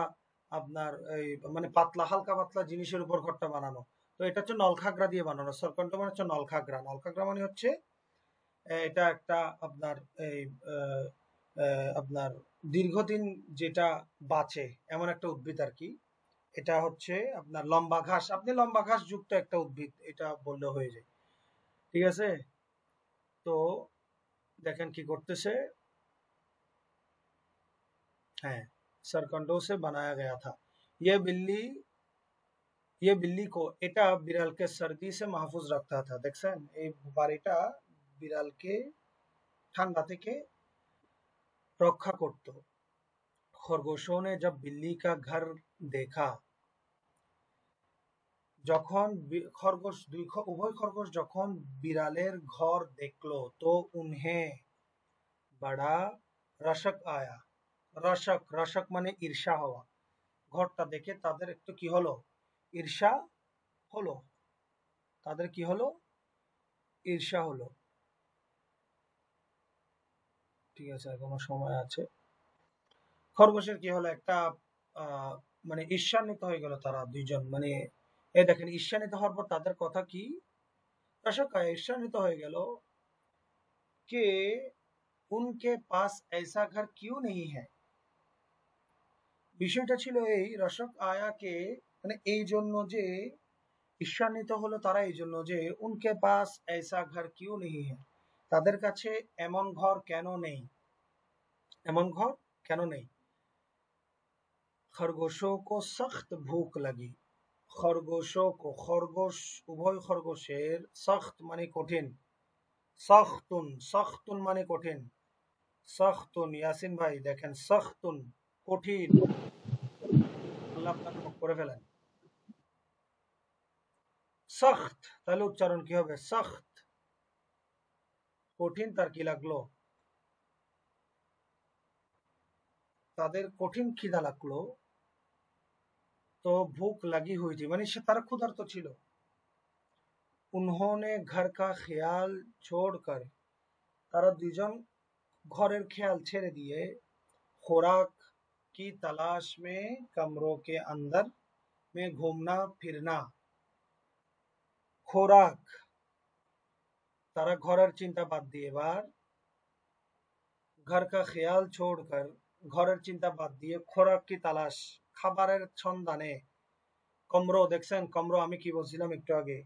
আপনার এই মানে পাতলা, হালকা পাতলা জিনিসের উপর ঘরটা বানানো। তো এটা হচ্ছে নলখাগড়া দিয়ে বানানো। সরকন্ড মানে হচ্ছে নলখাগড়া। নলখাগড়া মানে হচ্ছে এটা একটা আপনার এই আপনার দীর্ঘদিন যেটা বাঁচে এমন একটা উদ্ভিদ আর কি। এটা হচ্ছে আপনার লম্বা ঘাস, আপনি লম্বা ঘাস যুক্ত একটা উদ্ভিদ এটা বললে হয়ে যায়, ঠিক আছে? তো দেখেন কি করতেছে, হ্যাঁ, सरकंडों से बनाया गया था। ये बिल्ली को এটা বিড়ালকে सर्दी से महफूज रखता था। দেখছেন এই বাড়িটা বিড়ালকে ঠান্ডা থেকে রক্ষা করত। खरगोशों ने जब बिल्ली का घर देखा, যখন খরগোশ উভয় খরগোশ যখন বিড়ালের ঘর দেখলো, তো উन्हें बड़ा रशक आया। রশক, রশক মানে ঈর্ষা হওয়া। ঘরটা দেখে তাদের একটু কি হলো? ঈর্ষা হলো। তাদের কি হলো? ঈর্ষা হলো। ঠিক আছে, এখনো সময় আছে। খরগোশের কি হলো? একটা মানে ঈর্ষান্বিত হয়ে গেল তারা দুইজন, মানে এই দেখেন ঈর্ষান্বিত হওয়ার পর তাদের কথা কি? রশক ঈর্ষান্বিত হয়ে গেল কে উনকে পাস ऐसा घर क्यों नहीं है। বিষয়টা ছিল এই, রশক আয়াকে মানে এই জন্য যে ঈর্ষান্বিত হলো তারা, এই জন্য যে উনকে পাস ऐसा घर क्यों नहीं है, তাদের কাছে এমন ঘর কেন নেই, এমন ঘর কেন নেই। खरगोशों को सख्त भूख लगी। खरगोशों को, খরগোশ উভয় খরগোশের, সख्त মানে কঠিন, সख्तुन, সख्तुन মানে কঠিন, সख्तुन, ইয়াসিন ভাই দেখেন সख्तुन কঠিন, আল্লাহ আপনার করে ফেলেন। সख्त তাহলে উচ্চারণ কি হবে? সख्त, কঠিন, তার কি লাগলো? তাদের কঠিন খিদা লাগলো। তো ভूख लगी हुई थी মানে সে তারা ক্ষুধার্ত ছিল। उन्होंने घर का ख्याल छोड़कर, তারা দুইজন ঘরের খেয়াল ছেড়ে দিয়ে खुराक की तलाश में कमरों के अंदर में घूमना फिरना। खुराक, তারা ঘরের চিন্তা বাদ দিয়ে এবার घर का ख्याल छोड़कर, ঘরের চিন্তা বাদ দিয়ে खुराक की तलाश, খাবারের সন্ধানে, কমরো, দেখছেন কমরো আমি কি বলছিলাম একটু আগে,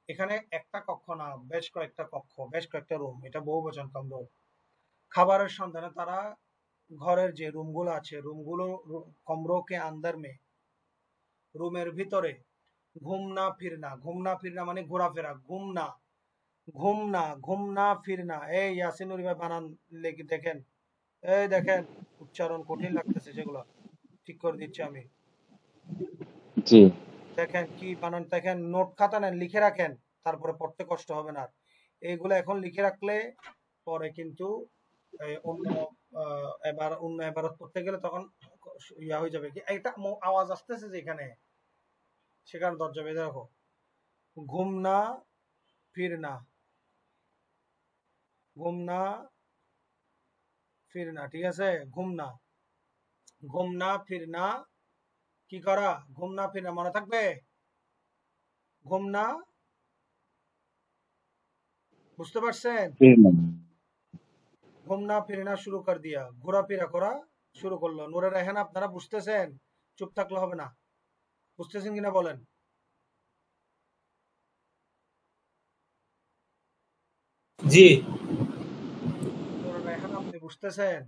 এখানে একটা কক্ষ না, বেশ কয়েকটা কক্ষ, বেশ কয়েকটা রুম, এটা বহুবচন কমরো। খাবারের সন্ধানে তারা ঘরের যে রুমগুলো আছে, রুমগুলো কমরোকে আন্দার মে, রুমের ভিতরে, ঘুমনা ফিরনা, ঘুমনা ফিরনা মানে ঘোরাফেরা, ঘুমনা, ঘুমনা, ঘুমনা ফিরনা। এই ইয়াসিনুর ভাই বানান লেগে দেখেন, এই দেখেন উচ্চারণ কঠিন লাগতেছে, সেগুলো ঠিক করে দিচ্ছি আমি। জি দেখেন কি বানান, দেখেন নোট খাতা নেন, লিখে রাখেন, তারপরে পড়তে কষ্ট হবে না আর। এইগুলো এখন লিখে রাখলে পরে কিন্তু অন্য এবার অন্য এবারত করতে গেলে তখন ইয়া হয়ে যাবে। কি একটা আওয়াজ আসতেছে যে এখানে, সেখানে দরজা বেঁধে রাখো। ঘুমনা ফিরনা, ঘুমনা ফিরনা, ঠিক আছে? ঘুমনা, ঘুমনা ফিরনা, কি করা? ঘুমনা ফিরনা মনে থাকবে? ঘুমনা, বুঝতে পারছেন? ঘুমনা ফিরনা শুরু কর দিয়া, ঘোরাফেরা করা শুরু করলো। নূরে রেহান আপনারা বুঝতেছেন? চুপ থাকলে হবে না, বুঝতেছেন কিনা বলেন? জি নূরে রেহান আপনি বুঝতেছেন?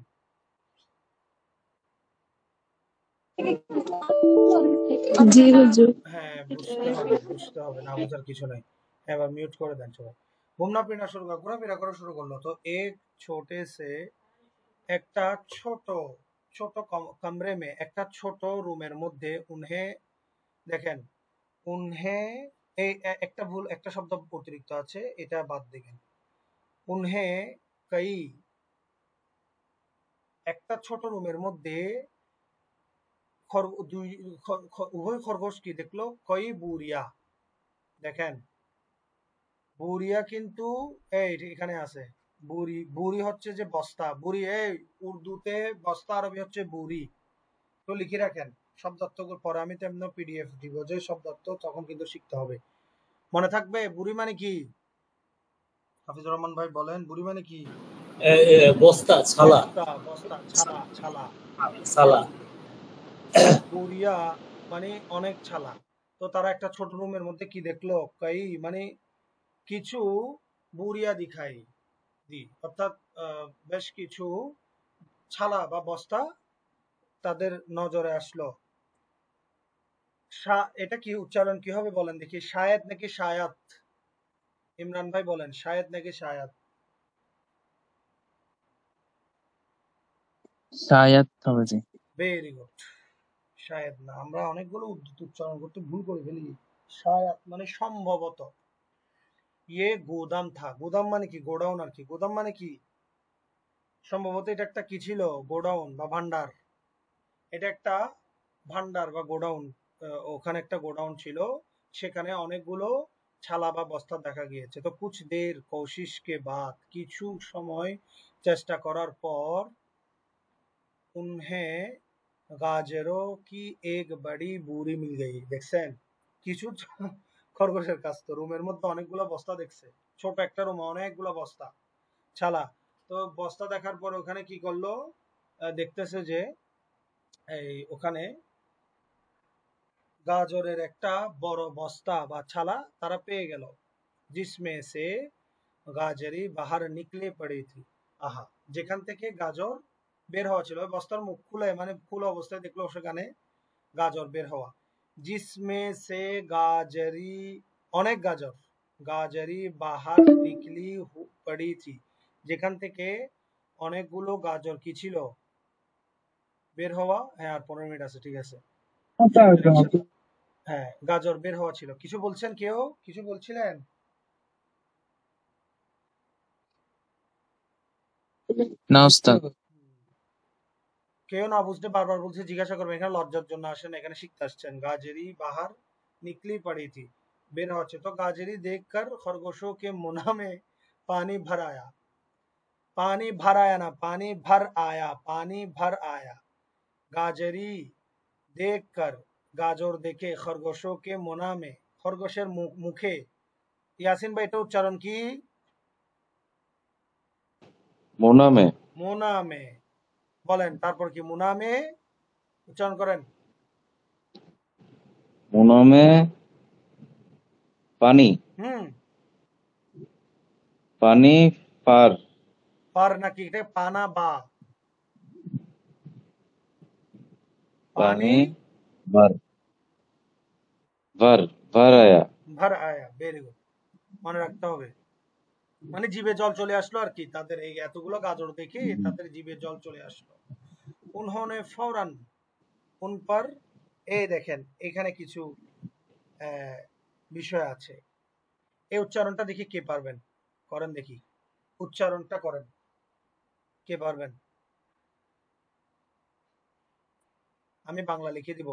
জি হুজুর। হ্যাঁ বুঝতে হবে, বুঝতে হবে, না বুঝার কিছু নাই। এবার মিউট করে দেন সবাই। ঘুমনা ফিরনা শুরু করা, ঘোরাফেরা করা শুরু করলো। তো এক ছোটে সে, একটা ছোট ছোট কমরে মে, একটা ছোট রুমের মধ্যে, উনহে, দেখেন উনহে, এই একটা ভুল, একটা শব্দ অতিরিক্ত আছে, এটা বাদ দিবেন। উনহে কই, একটা ছোট রুমের মধ্যে উভয় খরগোশ কি দেখলো? কই বুরিয়া, দেখেন বুরিয়া কিন্তু এই এখানে আছে। বুরি, বুরি হচ্ছে যে বস্তা, বুরি এই উর্দুতে বস্তা, আরবি হচ্ছে বুরি। তো লিখে রাখেন শব্দার্থ পরে, আমি তো এমনি পিডিএফ দিব যে শব্দার্থ, তখন কিন্তু শিখতে হবে, মনে থাকবে। বুড়ি মানে কি? হাফিজুর রহমান ভাই বলেন, বুড়ি মানে কি? বস্তা, ছালা, বস্তা, বস্তা, ছালা, ছালা। সালা। বুড়িয়া মানে অনেক ছালা। তো তারা একটা ছোট রুমের মধ্যে কি দেখলো? কই মানে কিছু, বুড়িয়া দিখাই দি, অর্থাৎ বেশ কিছু ছালা বা বস্তা তাদের নজরে আসলো। এটা কি উচ্চারণ কি হবে বলেন দেখি, শায়েদ নাকি শায়াত? ইমরান ভাই বলেন, শায়েদ নাকি শায়াত? शायद হবে জি। ভেরি গুড, শায়েদ না, আমরা অনেকগুলো উচ্চারণ করতে ভুল করে ফেলি। শায়াত মানে সম্ভবত। ইয়ে গোদাম থা, গোদাম মানে কি? গোডাউন আর কি। গোদাম মানে কি? সম্ভবত এটা একটা কি ছিল? গোডাউন বা ভান্ডার। এটা একটা ভান্ডার বা গোডাউন। ওখানে একটা গোডাউন ছিল, সেখানে অনেকগুলো ছালা বা বস্তা দেখা গিয়েছে। তো কুছ দের কোশিশ কে বাদ, কিছু সময় চেষ্টা করার পর, উনহে গাজরো কি এক বড়ি বুড়ি মিল গই, দেখছেন? কিছু খরগোশের কাছ, তো রুমের মধ্যে অনেকগুলো বস্তা দেখছে, ছোট একটা রুমে অনেকগুলো বস্তা, ছালা। তো বস্তা দেখার পর ওখানে কি করলো? দেখতেছে যে এই ওখানে গাজরের একটা বড় বস্তা বা ছালা তারা পেয়ে গেল। জিসমে সে গাজরি বাহার নিকলে পড়ে থি, আহা, যেখান থেকে গাজর বের হওয়া ছিল। ওই বস্তার মুখ খুলে, মানে খোলা অবস্থায় দেখলো সেখানে গাজর বের হওয়া। জিসমে সে গাজরি, অনেক গাজর, গাজরি বাহার নিকলি পড়ি থি, যেখান থেকে অনেকগুলো গাজর কি ছিল? বের হওয়া। হ্যাঁ আর 15 মিনিট আছে, ঠিক আছে, ইনশাল্লাহ। হ্যাঁ গাজর বের হওয়া ছিল। কিছু বলছেন কেউ? কিছু বলছিলেন? না উস্তাদ। কেউ না বুঝতে বারবার বলছে, জিজ্ঞাসা করবেন, এখানে লজ্জার জন্য আসেন, এখানে শিখতে আসছেন। গাজেরি বাহার निकली पड़ी थी, बेर হচ্ছে। तो गाजरी देखकर खरगोशों के मुंह में पानी भर आया, पानी भर आया ना, पानी भर आया, पानी भर आया। गाजरी देखकर, গাজর দেখে, খরগোশোं के मुना में, খরগোশের মুখে। ইয়াসিন ভাই এটা উচ্চারণ কি? মোনামে, মুনা মে, বলেন তারপর কি? মুনা মে উচ্চারণ করেন। মোনামে পানি, হুম, পানি পার, পার নাকি? এটা পানা বা, পানি পানি ভর, ভর, ভর আয়া। ভর আয়া, ভেরি গুড, মনে রাখতে হবে। মানে জিভে জল চলে আসলো আর কি, তাদের এই এতগুলো গাজর দেখে তাদের জিভে জল চলে আসলো। উনহনে ফৌরান উন পর, এই দেখেন এখানে কিছু বিষয় আছে। এই উচ্চারণটা দেখি কে পারবেন, করেন দেখি, উচ্চারণটা করেন, কে পারবেন? আমি বাংলা লিখে দিব।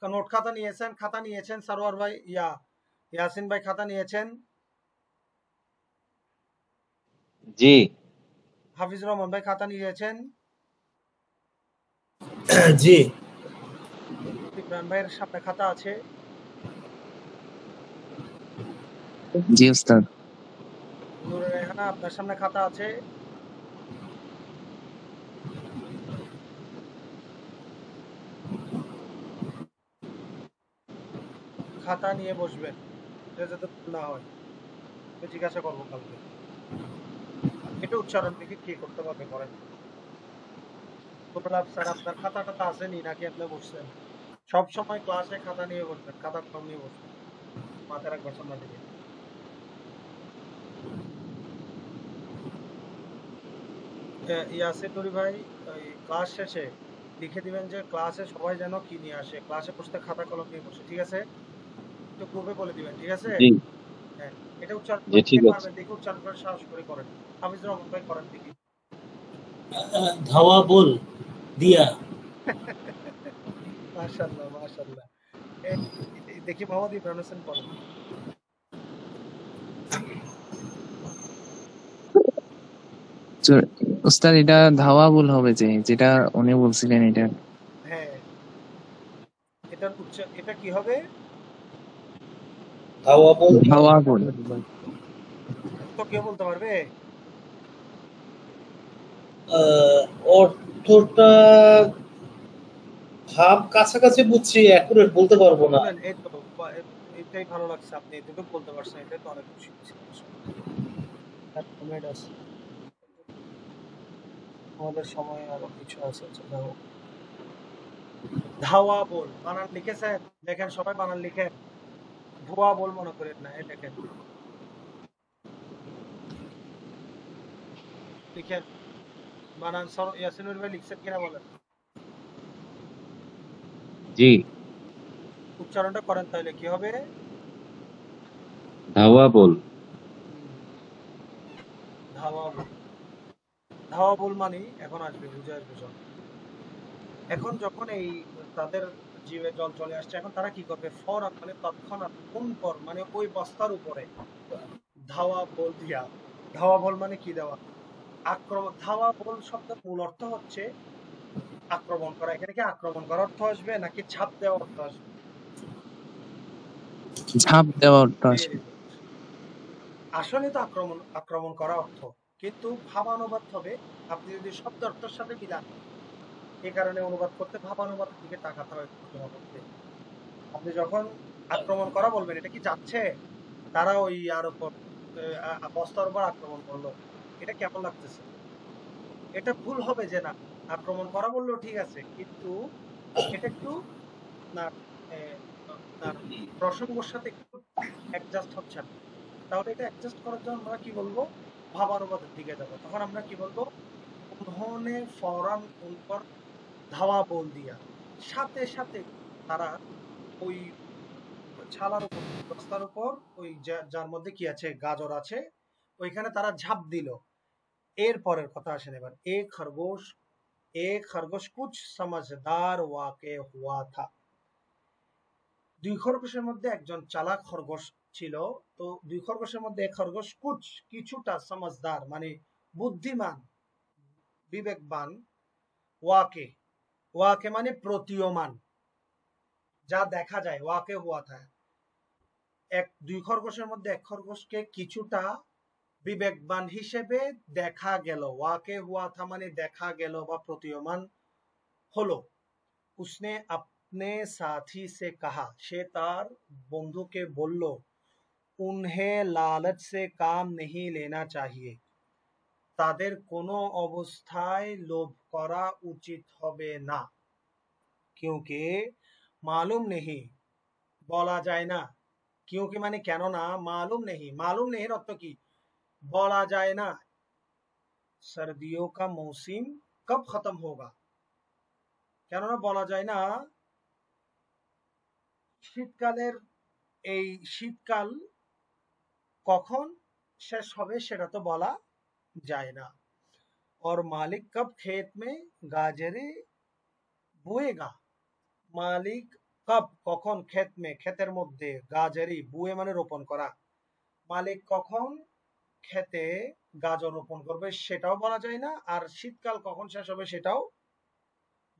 নোট খাতা নিয়েছেন? খাতা নিয়েছেন সারোয়ার ভাই, ইয়াসিন ভাই খাতা নিয়েছেন? জি হাফিজুর রহমান ভাই খাতা নিয়েছেন? জি ইমরান ভাইয়ের সামনে খাতা আছে? জি উস্তাদ। নূরে রেহানা আপনার সামনে খাতা আছে? খাতা নিয়ে বসবেন, এটা যাতে ভুল না হয়। আমি জিজ্ঞাসা করবো কালকে। এটা উচ্চারণ দেখে কি করতে পারবে, করেন। গোলাপ স্যার আপনার খাতা টাতা আসেনি নাকি আপনি বসছেন? সব সময় ক্লাসে খাতা নিয়ে বসবেন, খাতা কলম নিয়ে বসবেন, মাথায় রাখবেন সামনে দিকে। ইয়াসিন নুরি ভাই, ওই ক্লাস শেষে লিখে দিবেন যে ক্লাসে সবাই যেন কি নিয়ে আসে, ক্লাসে বসতে খাতা কলম নিয়ে বসে, ঠিক আছে? একটু গ্রুপে বলে দিবেন, ঠিক আছে? জি হ্যাঁ, এটা উচ্চারণ জি কে ঠিক আছে। পারবেন দেখে উচ্চারণ করে সাহস করে করেন। হাফিজুর রহমান ভাই করেন দেখি। ধাওয়া বল দিয়া। মাশাআল্লাহ মাশাআল্লাহ। দেখি মোহাম্মদ ইমরান হোসেন বলেন। উস্তাদ এটা ধাওয়া ভুল হবে, যেটা উনি বলছিলেন এটা। হ্যাঁ, এটা কি হবে? ধাওয়া বল দিয়া। ধাওয়া ভুল। তো কেউ বলতে পারবে? অর্থটা ভাব কাছাকাছি বুঝছি, অ্যাকুরেট বলতে পারবো না। শুনেন, এই তো এটাই ভালো লাগছে, আপনি এতটুকু বলতে পারছেন, এটা তো অনেক খুশি হয়েছি। আমাদের সময় আরো কিছু আছে, যাও। ধাওয়া বল বানান লিখেছেন? দেখেন সবাই বানান লিখেন, ভুয়া বল মনে করেন না, এই দেখেন লিখেন বানান। ইয়াসিনুর ভাই লিখছেন কিনা বলেন, জি উচ্চারণটা করেন তাহলে কি হবে? ধাওয়া বল। ধাওয়া বল। ধাওয়া বল মানে এখন আসবে, বুঝে আসবে সব। এখন যখন এই তাদের জিভে জল চলে আসছে, এখন তারা কি করবে? ফৌরান মানে তৎক্ষণাৎ, কোন পর মানে ওই বস্তার উপরে ধাওয়া বল দিয়া। ধাওয়া বল মানে কি দেওয়া? আক্রমণ। ধাওয়া বল শব্দের মূল অর্থ হচ্ছে আক্রমণ করা। এখানে কি আক্রমণ করার অর্থ আসবে নাকি ঝাঁপ দেওয়ার অর্থ আসবে? ঝাঁপ দেওয়া অর্থ আসে। Very good. আসলে তো আক্রমণ আক্রমণ করা অর্থ, কিন্তু ভাবানুবাদ হবে। আপনি যদি শব্দ অর্থের সাথে মিলান, এই কারণে অনুবাদ করতে ভাবানুবাদের দিকে তাকাতে হয় তর্জমা করতে। আপনি যখন আক্রমণ করা বলবেন, এটা কি যাচ্ছে তারা ওই আর উপর বস্তার উপর আক্রমণ করলো, এটা কেমন লাগতেছে? এটা ভুল হবে যে না, আক্রমণ করা বললেও ঠিক আছে, কিন্তু এটা একটু আপনার আপনার প্রসঙ্গের সাথে একটু অ্যাডজাস্ট হচ্ছে না। তাহলে এটা অ্যাডজাস্ট করার জন্য আমরা কি বলবো? ভাবানুবাদের দিকে যাবো। তখন আমরা কি বলবো? উन्होंने फौरन उन पर ধাওয়া বল দিয়া। সাথে সাথে তারা ওই ছালার উপর, বস্তার উপর, ওই যার মধ্যে কি আছে, গাজর আছে, ওইখানে তারা ঝাঁপ দিল। এর পরের কথা আসেন এবার। এক খরগোশ কুছ সমঝদার ওয়াকে হুয়া থা। দুই খরগোশের মধ্যে একজন চালাক খরগোশ ছিল। তো দুই খরগোশের মধ্যে এক খরগোশ কুছ কিছুটা সমঝদার মানে বুদ্ধিমান, বিবেকবান, ওয়াকে, ওয়াকে মানে প্রতীয়মান, যা দেখা যায়, ওয়াকে হুয়া থা। দুই খরগোশের মধ্যে এক খরগোশকে কিছুটা বিবেকবান হিসেবে দেখা গেল। ওয়াকে হুয়া থা মানে দেখা গেল বা প্রতীয়মান হলো। उसने अपने साथी से कहा, সে তার বন্ধুকে বলল, उन्हें लालच से काम नहीं लेना चाहिए, তাদের কোনো অবস্থায় লোভ করা উচিত হবে না। क्योंकि मालूम नहीं, বলা যায় না। क्योंकि মানে কেননা, मालूम नहीं, मालूम नहीं অর্থ কি? বলা যায় না सर्दियों का मौसम कब खत्म होगा, কেননা বলা যায় না শীতকালের এই শীতকাল কখন শেষ হবে সেটা তো বলা যায় না। और मालिक कब खेत में गाजरे বুয়েগা, মালিক কব কখন ক্ষেত মে ক্ষেতের মধ্যে গাজরি বুয়ে মানে রোপণ করা, মালিক কখন ক্ষেতে গাজর রোপণ করবে সেটাও বলা যায় না, আর শীতকাল কখন শেষ হবে সেটাও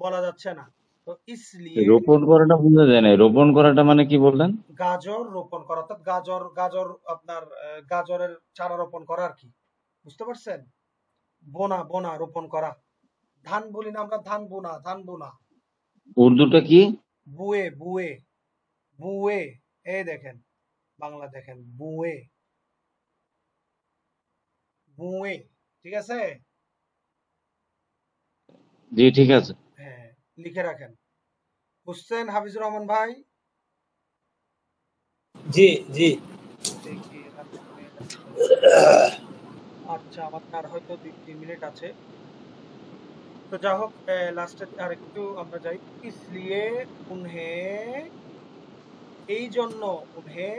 বলা যাচ্ছে না। তো ইসলিয়ে রোপণ করাটা বোঝা যায় না, রোপণ করাটা মানে কি বললেন? গাজর রোপণ করা অর্থাৎ গাজর গাজর আপনার গাজরের চারা রোপণ করা আর কি, বুঝতে পারছেন? বোনা বোনা রোপণ করা, ধান বলি না আমরা, ধান বোনা ধান বোনা, উর্দুটা কি? বুয়ে বুয়ে বুয়ে, এই দেখেন বাংলা দেখেন বুয়ে বুয়ে, ঠিক আছে? জি ঠিক আছে। হ্যাঁ লিখে রাখেন। বুঝছেন হাফিজুর রহমান ভাই? জি জি। দেখি আচ্ছা আপনার হয়তো 2-3 মিনিট আছে, তো যা হোক লাস্টে আর একটু আমরা যাই। ইসলিয়ে উনহে, এই জন্য উনহে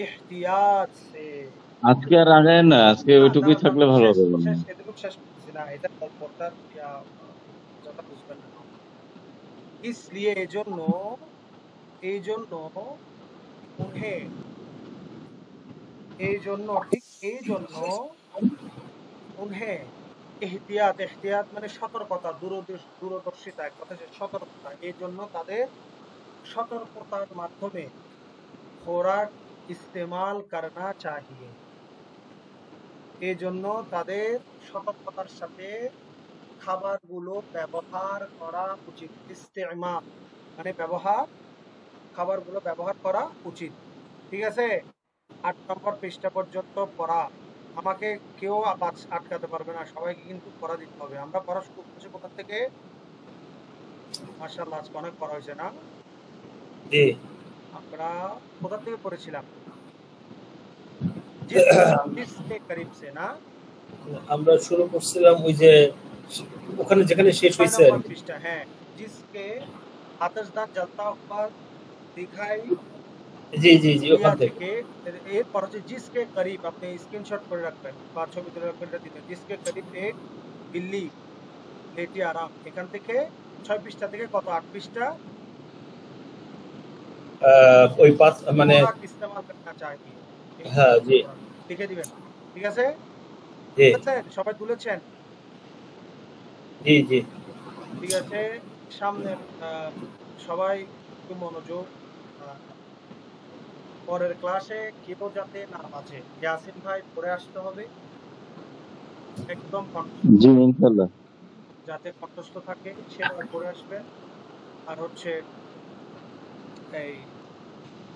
এহতিয়াত সে, আজকে আর আগায় না, আজকে না ওইটুকুই দাঁড়ান থাকলে দাঁড়ান, ভালো শেষ হবে মনে শেষ হয়। এতটুকু শেষ করতেছি না, এটা গল্পটার কথা বুঝবেন না। ইসলিয়ে এই জন্য উনহে, এই জন্য ঠিক এই জন্য উনহে এহতিয়াত, এহতিয়াত মানে সতর্কতা, দূরদর্শিতা, এক কথা সতর্কতা, এই জন্য তাদের সতর্কতার মাধ্যমে খোরাক ইস্তেমাল করনা চাহিয়ে, এই জন্য তাদের সতর্কতার সাথে খাবারগুলো ব্যবহার করা উচিত। ইস্তেমাল মানে ব্যবহার, খাবারগুলো ব্যবহার করা উচিত, ঠিক আছে? 8 নম্বর পৃষ্ঠা পর্যন্ত পড়া, আমাকে কেউ আটকাতে পারবে না, সবাইকে কিন্তু পড়া দিতে হবে। আমরা পড়া শুরু করছি কোথা থেকে? মাশাআল্লাহ আজকে অনেক পড়া হয়েছে না? জি। আমরা কোথা থেকে পড়েছিলাম? জিসকে করিব সে না? আমরা শুরু করছিলাম ওই যে ওখানে যেখানে শেষ 6 হয়েছে আর নম্বর কি। পৃষ্ঠা, হ্যাঁ। জিসকে আতশদান জ্বলতা হুয়া দিখাই জি জি জি, দিয়া ওখান থেকে। থেকে এরপর হচ্ছে জিসকে করিব, আপনি স্ক্রিনশট করে রাখবেন বা ছবি তুলে রাখবেন, এটা দিবেন। জিসকে করিব এক বিল্লি লেটি আরাম, এখান থেকে 6 পৃষ্ঠা থেকে কত 8 পৃষ্ঠা ওই পাঁচ মানে খোরাক ইস্তেমাল করনা চাহিয়ে, হ্যাঁ জি লিখে দিবেন, ঠিক আছে? জি তুলেছেন? সবাই তুলেছেন? জি জি। ঠিক আছে, সামনের সবাই একটু মনোযোগ, আহ, পরের ক্লাসে কেউ যাতে না বাঁচে, ইয়াসিন ভাই পড়ে আসতে হবে, একদম জি ইনশাল্লাহ। যাতে কণ্ঠস্থ থাকে সেভাবে পড়ে আসবেন। আর হচ্ছে এই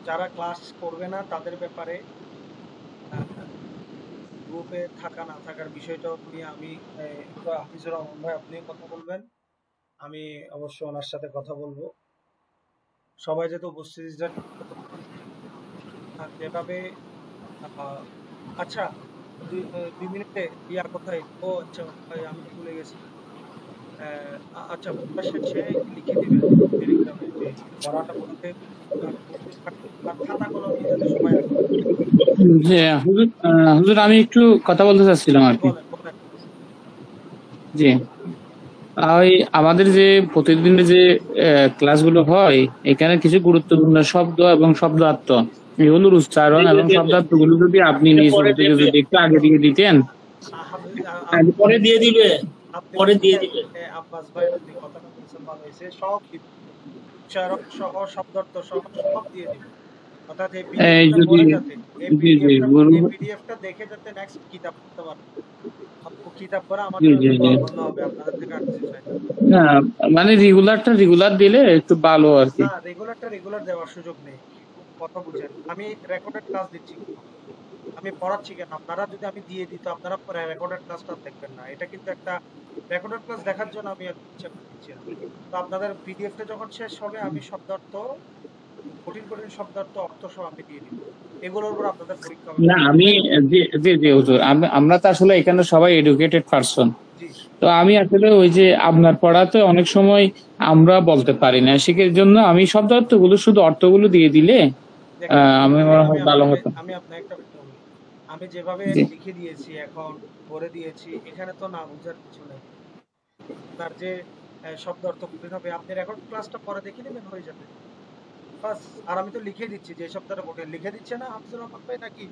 যারা ক্লাস করবে না তাদের ব্যাপারে গ্রুপে থাকা না থাকার বিষয়টাও নিয়ে আমি একটু হাফিজুর রহমান ভাই আপনি কথা বলবেন, আমি অবশ্য ওনার সাথে কথা বলবো। সবাই যাতে উপস্থিতিটা যেভাবে আচ্ছা 2 মিনিটে ইয়া কোথায়, ও আচ্ছা ভাই আমি তো ভুলে গেছি। আচ্ছা পড়া শেষে লিখে দিবেন টেলিগ্রামে যে পড়াটা বলতে, আর খাতা কলম নিয়ে যাতে সবাই আসে। জি হুজুর, হুজুর আমি একটু কথা বলতে চাচ্ছিলাম আর কি। বলেন বলেন। জি ওই আমাদের যে প্রতিদিনের যে ক্লাসগুলো হয়, এখানে কিছু গুরুত্বপূর্ণ শব্দ এবং শব্দার্থ, এগুলোর উচ্চারণ এবং শব্দার্থগুলো যদি আপনি নিজ থেকে যদি একটু আগে দিয়ে দিতেন। পরে দিয়ে দিবে, পরে দিয়ে দিবে। আব্বাস ভাই আপনি কথাটা বলছেন ভালো হয়েছে, সব উচ্চারণ সহ শব্দার্থ সহ সব দিয়ে দিবে, অর্থাৎ এই এই পিডিএফটা যদি পড়ে যাতে এই জি জি পিডিএফটা দেখে যাতে নেক্সট কিতাব পড়তে পারবে, কিতাব পড়া জি আমাদের জি জি ভালো হবে, আপনাদের থেকে আর কিছু চাই না। না মানে রেগুলার দিলে একটু ভালো আর কি। না রেগুলার দেওয়ার সুযোগ নেই, কথা বুঝেন, আমি রেকর্ডেড ক্লাস দিচ্ছি, আমি পড়াচ্ছি কেন? আপনারা যদি আমি দিয়ে দিত আপনারা রেকর্ডেড ক্লাসটা দেখবেন না, এটা কিন্তু একটা রেকর্ডেড ক্লাস দেখার জন্য আমি ইচ্ছা করছি। তো আপনাদের পিডিএফটা যখন শেষ হবে আমি শব্দার্থ কঠিন কঠিন শব্দার্থ অর্থ সহ আমি দিয়ে দিব। এগুলোর উপর আপনাদের পরীক্ষা হবে। না আমি জি জি জি হুজুর, আমরা তো আসলে এখানে সবাই এডুকেটেড পারসন, জি তো আমি আসলে ওই যে আপনার পড়াতে অনেক সময় আমরা বলতে পারি না, সেটার জন্য আমি শব্দ অর্থগুলো শুধু অর্থগুলো দিয়ে দিলে দেখেন, আমি মনে হয় ভালো হতো। আমি আপনাকে একটা কথা বলি। আমি যেভাবে জি লিখে দিয়েছি এখন করে দিয়েছি, এখানে তো না বুঝার কিছু নেই। তার যে শব্দ অর্থ কঠিন হবে, আপনি রেকর্ড ক্লাসটা পরে দেখে নেবেন, হয়ে যাবে বাস। আর আমি তো লিখে দিচ্ছি, যে শব্দটা কঠিন লিখে দিচ্ছে না হাফিজুর রহমান ভাই নাকি?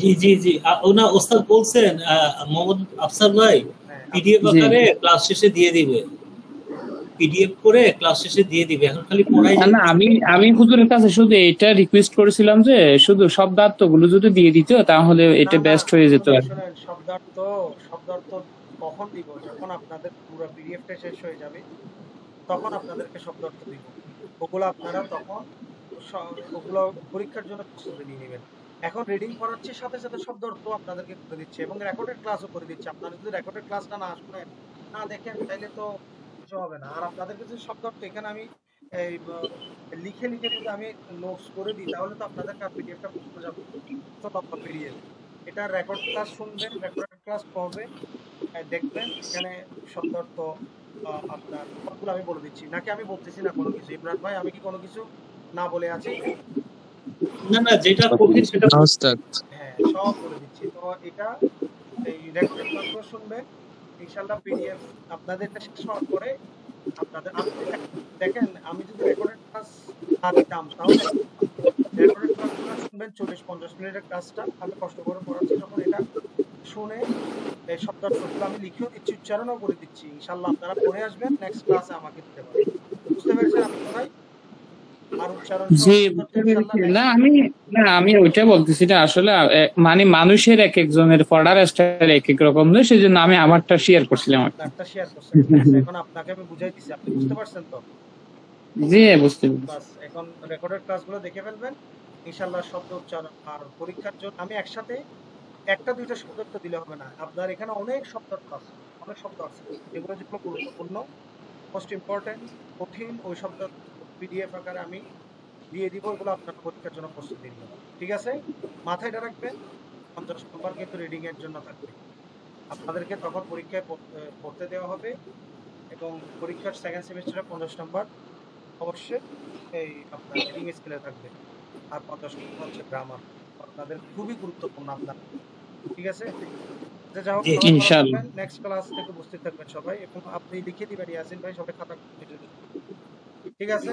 জি জি জি, ওনা ওস্তাদ বলছেন মোহাম্মদ আফসার ভাই হ্যাঁ পিডিএফ জি আকারে ক্লাস শেষে দিয়ে দিবে, পিডিএফ করে ক্লাস শেষে দিয়ে দিবে, এখন খালি পড়াই না না, আমি হুজুরের কাছে শুধু এটা রিকোয়েস্ট করেছিলাম যে শুধু শব্দার্থগুলো যদি দিয়ে দিত তাহলে না এটা না, বেস্ট হয়ে যেত শুনেন আর কি। শুনেন, শব্দার্থ কখন দিব? যখন আপনাদের পুরো পিডিএফটা শেষ হয়ে যাবে, তখন আপনাদেরকে শব্দ অর্থ দিব। ওগুলো আপনারা তখন ওগুলো পরীক্ষার জন্য প্রস্তুতি নিয়ে নেবেন। এখন রিডিং করাচ্ছি, সাথে সাথে শব্দ অর্থ আপনাদেরকে করে দিচ্ছে এবং রেকর্ডেড ক্লাসও করে দিচ্ছে। আপনারা যদি রেকর্ডেড ক্লাসটা না শুনেন, না দেখেন, তাইলে তো কিছু হবে না। আর আপনাদেরকে যে শব্দ অর্থ এখানে আমি এই লিখে লিখে যদি আমি নোটস করে দিই, তাহলে তো আপনাদেরকে পিডিএফটা বুঝতে যাবে তো লম্বা পিডিএফ। এটা রেকর্ড ক্লাস শুনবেন, রেকর্ডেড ক্লাস পড়বেন, দেখবেন এখানে শব্দ অর্থ আপনার সবগুলো আমি বলে দিচ্ছি। নাকি আমি বলতেছি না কোনো কিছু? ইমরান ভাই, আমি কি কোনো কিছু না বলে আছি? না না, যেটা কঠিন সেটা हाँ उस्ताद। হ্যাঁ, সব বলে দিচ্ছি। তো এটা এই রেকর্ডেড ক্লাসগুলো শুনবেন ইনশাআল্লাহ। পিডিএফ আপনাদের এটা শেষ হওয়ার পরে আপনাদের দেখেন, আমি যদি রেকর্ডেড ক্লাস না দিতাম, তাহলে রেকর্ডেড ক্লাসগুলো শুনবেন 40-50 মিনিটের ক্লাসটা আমি কষ্ট করে পড়াচ্ছি, যখন এটা শুনে এই শব্দার্থগুলো আমি লিখেও দিচ্ছি, উচ্চারণও করে দিচ্ছি। ইনশাআল্লাহ আপনারা পড়ে আসবেন, নেক্সট ক্লাসে আমাকে দিতে পারবেন। বুঝতে পেরেছেন আপনারা ভাই? আর উচ্চারণ সহ জি শব্দার্থ বুঝতে পেরেছি। ইনশাআল্লাহ আমি ওইটা বলতেছি না আসলে, মানে মানুষের এক একজনের পড়ার স্টাইল এক এক রকম, সেই জন্য আমি আমারটা শেয়ার করছিলাম আর কি। আপনারটা শেয়ার করছেন, ঠিক আছে। এখন আপনাকে আমি বুঝাই দিচ্ছি, আপনি বুঝতে পারছেন তো? জি বুঝতে পেরেছি। বাস, এখন রেকর্ডেড ক্লাসগুলো দেখে ফেলবেন ইনশাআল্লাহ। শব্দ উচ্চারণ আর পরীক্ষার জন্য আমি একসাথে একটা দুইটা শব্দার্থ দিলে হবে না, আপনার এখানে অনেক শব্দার্থ আছে, অনেক শব্দ আছে, যেগুলো গুরুত্বপূর্ণ, মোস্ট ইম্পর্টেন্ট, কঠিন, ওই শব্দ পিডিএফ আকারে আমি দিয়ে দিব। এগুলো আপনার পরীক্ষার জন্য প্রস্তুতি নিন, ঠিক আছে? মাথায় এটা রাখবেন, 50 নম্বর কিন্তু রিডিং এর জন্য থাকবে। আপনাদেরকে তখন পরীক্ষায় পড়তে দেওয়া হবে এবং পরীক্ষার সেকেন্ড সেমিস্টারে 50 নম্বর অবশ্যই এই আপনার রিডিং স্কেলে থাকবে, আর 50 নম্বর হচ্ছে গ্রামার। আপনাদের খুবই গুরুত্বপূর্ণ আপনার, ঠিক আছে? যে যা হোক, জি, সবাই ভালো ইনশাআল্লাহ। থাকবেন, নেক্সট ক্লাস থেকে উপস্থিত থাকবেন সবাই, এবং আপনি লিখে দিবেন ইয়াসিন ভাই, সবাই খাতা, ঠিক আছে?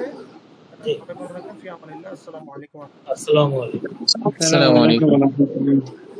জি। সবাই ভালো থাকবেন, ফি আমানিল্লাহ, আসসালামু আলাইকুম। আসসালামু আলাইকুম। السلام عليكم। আসসালামু আলাইকুম।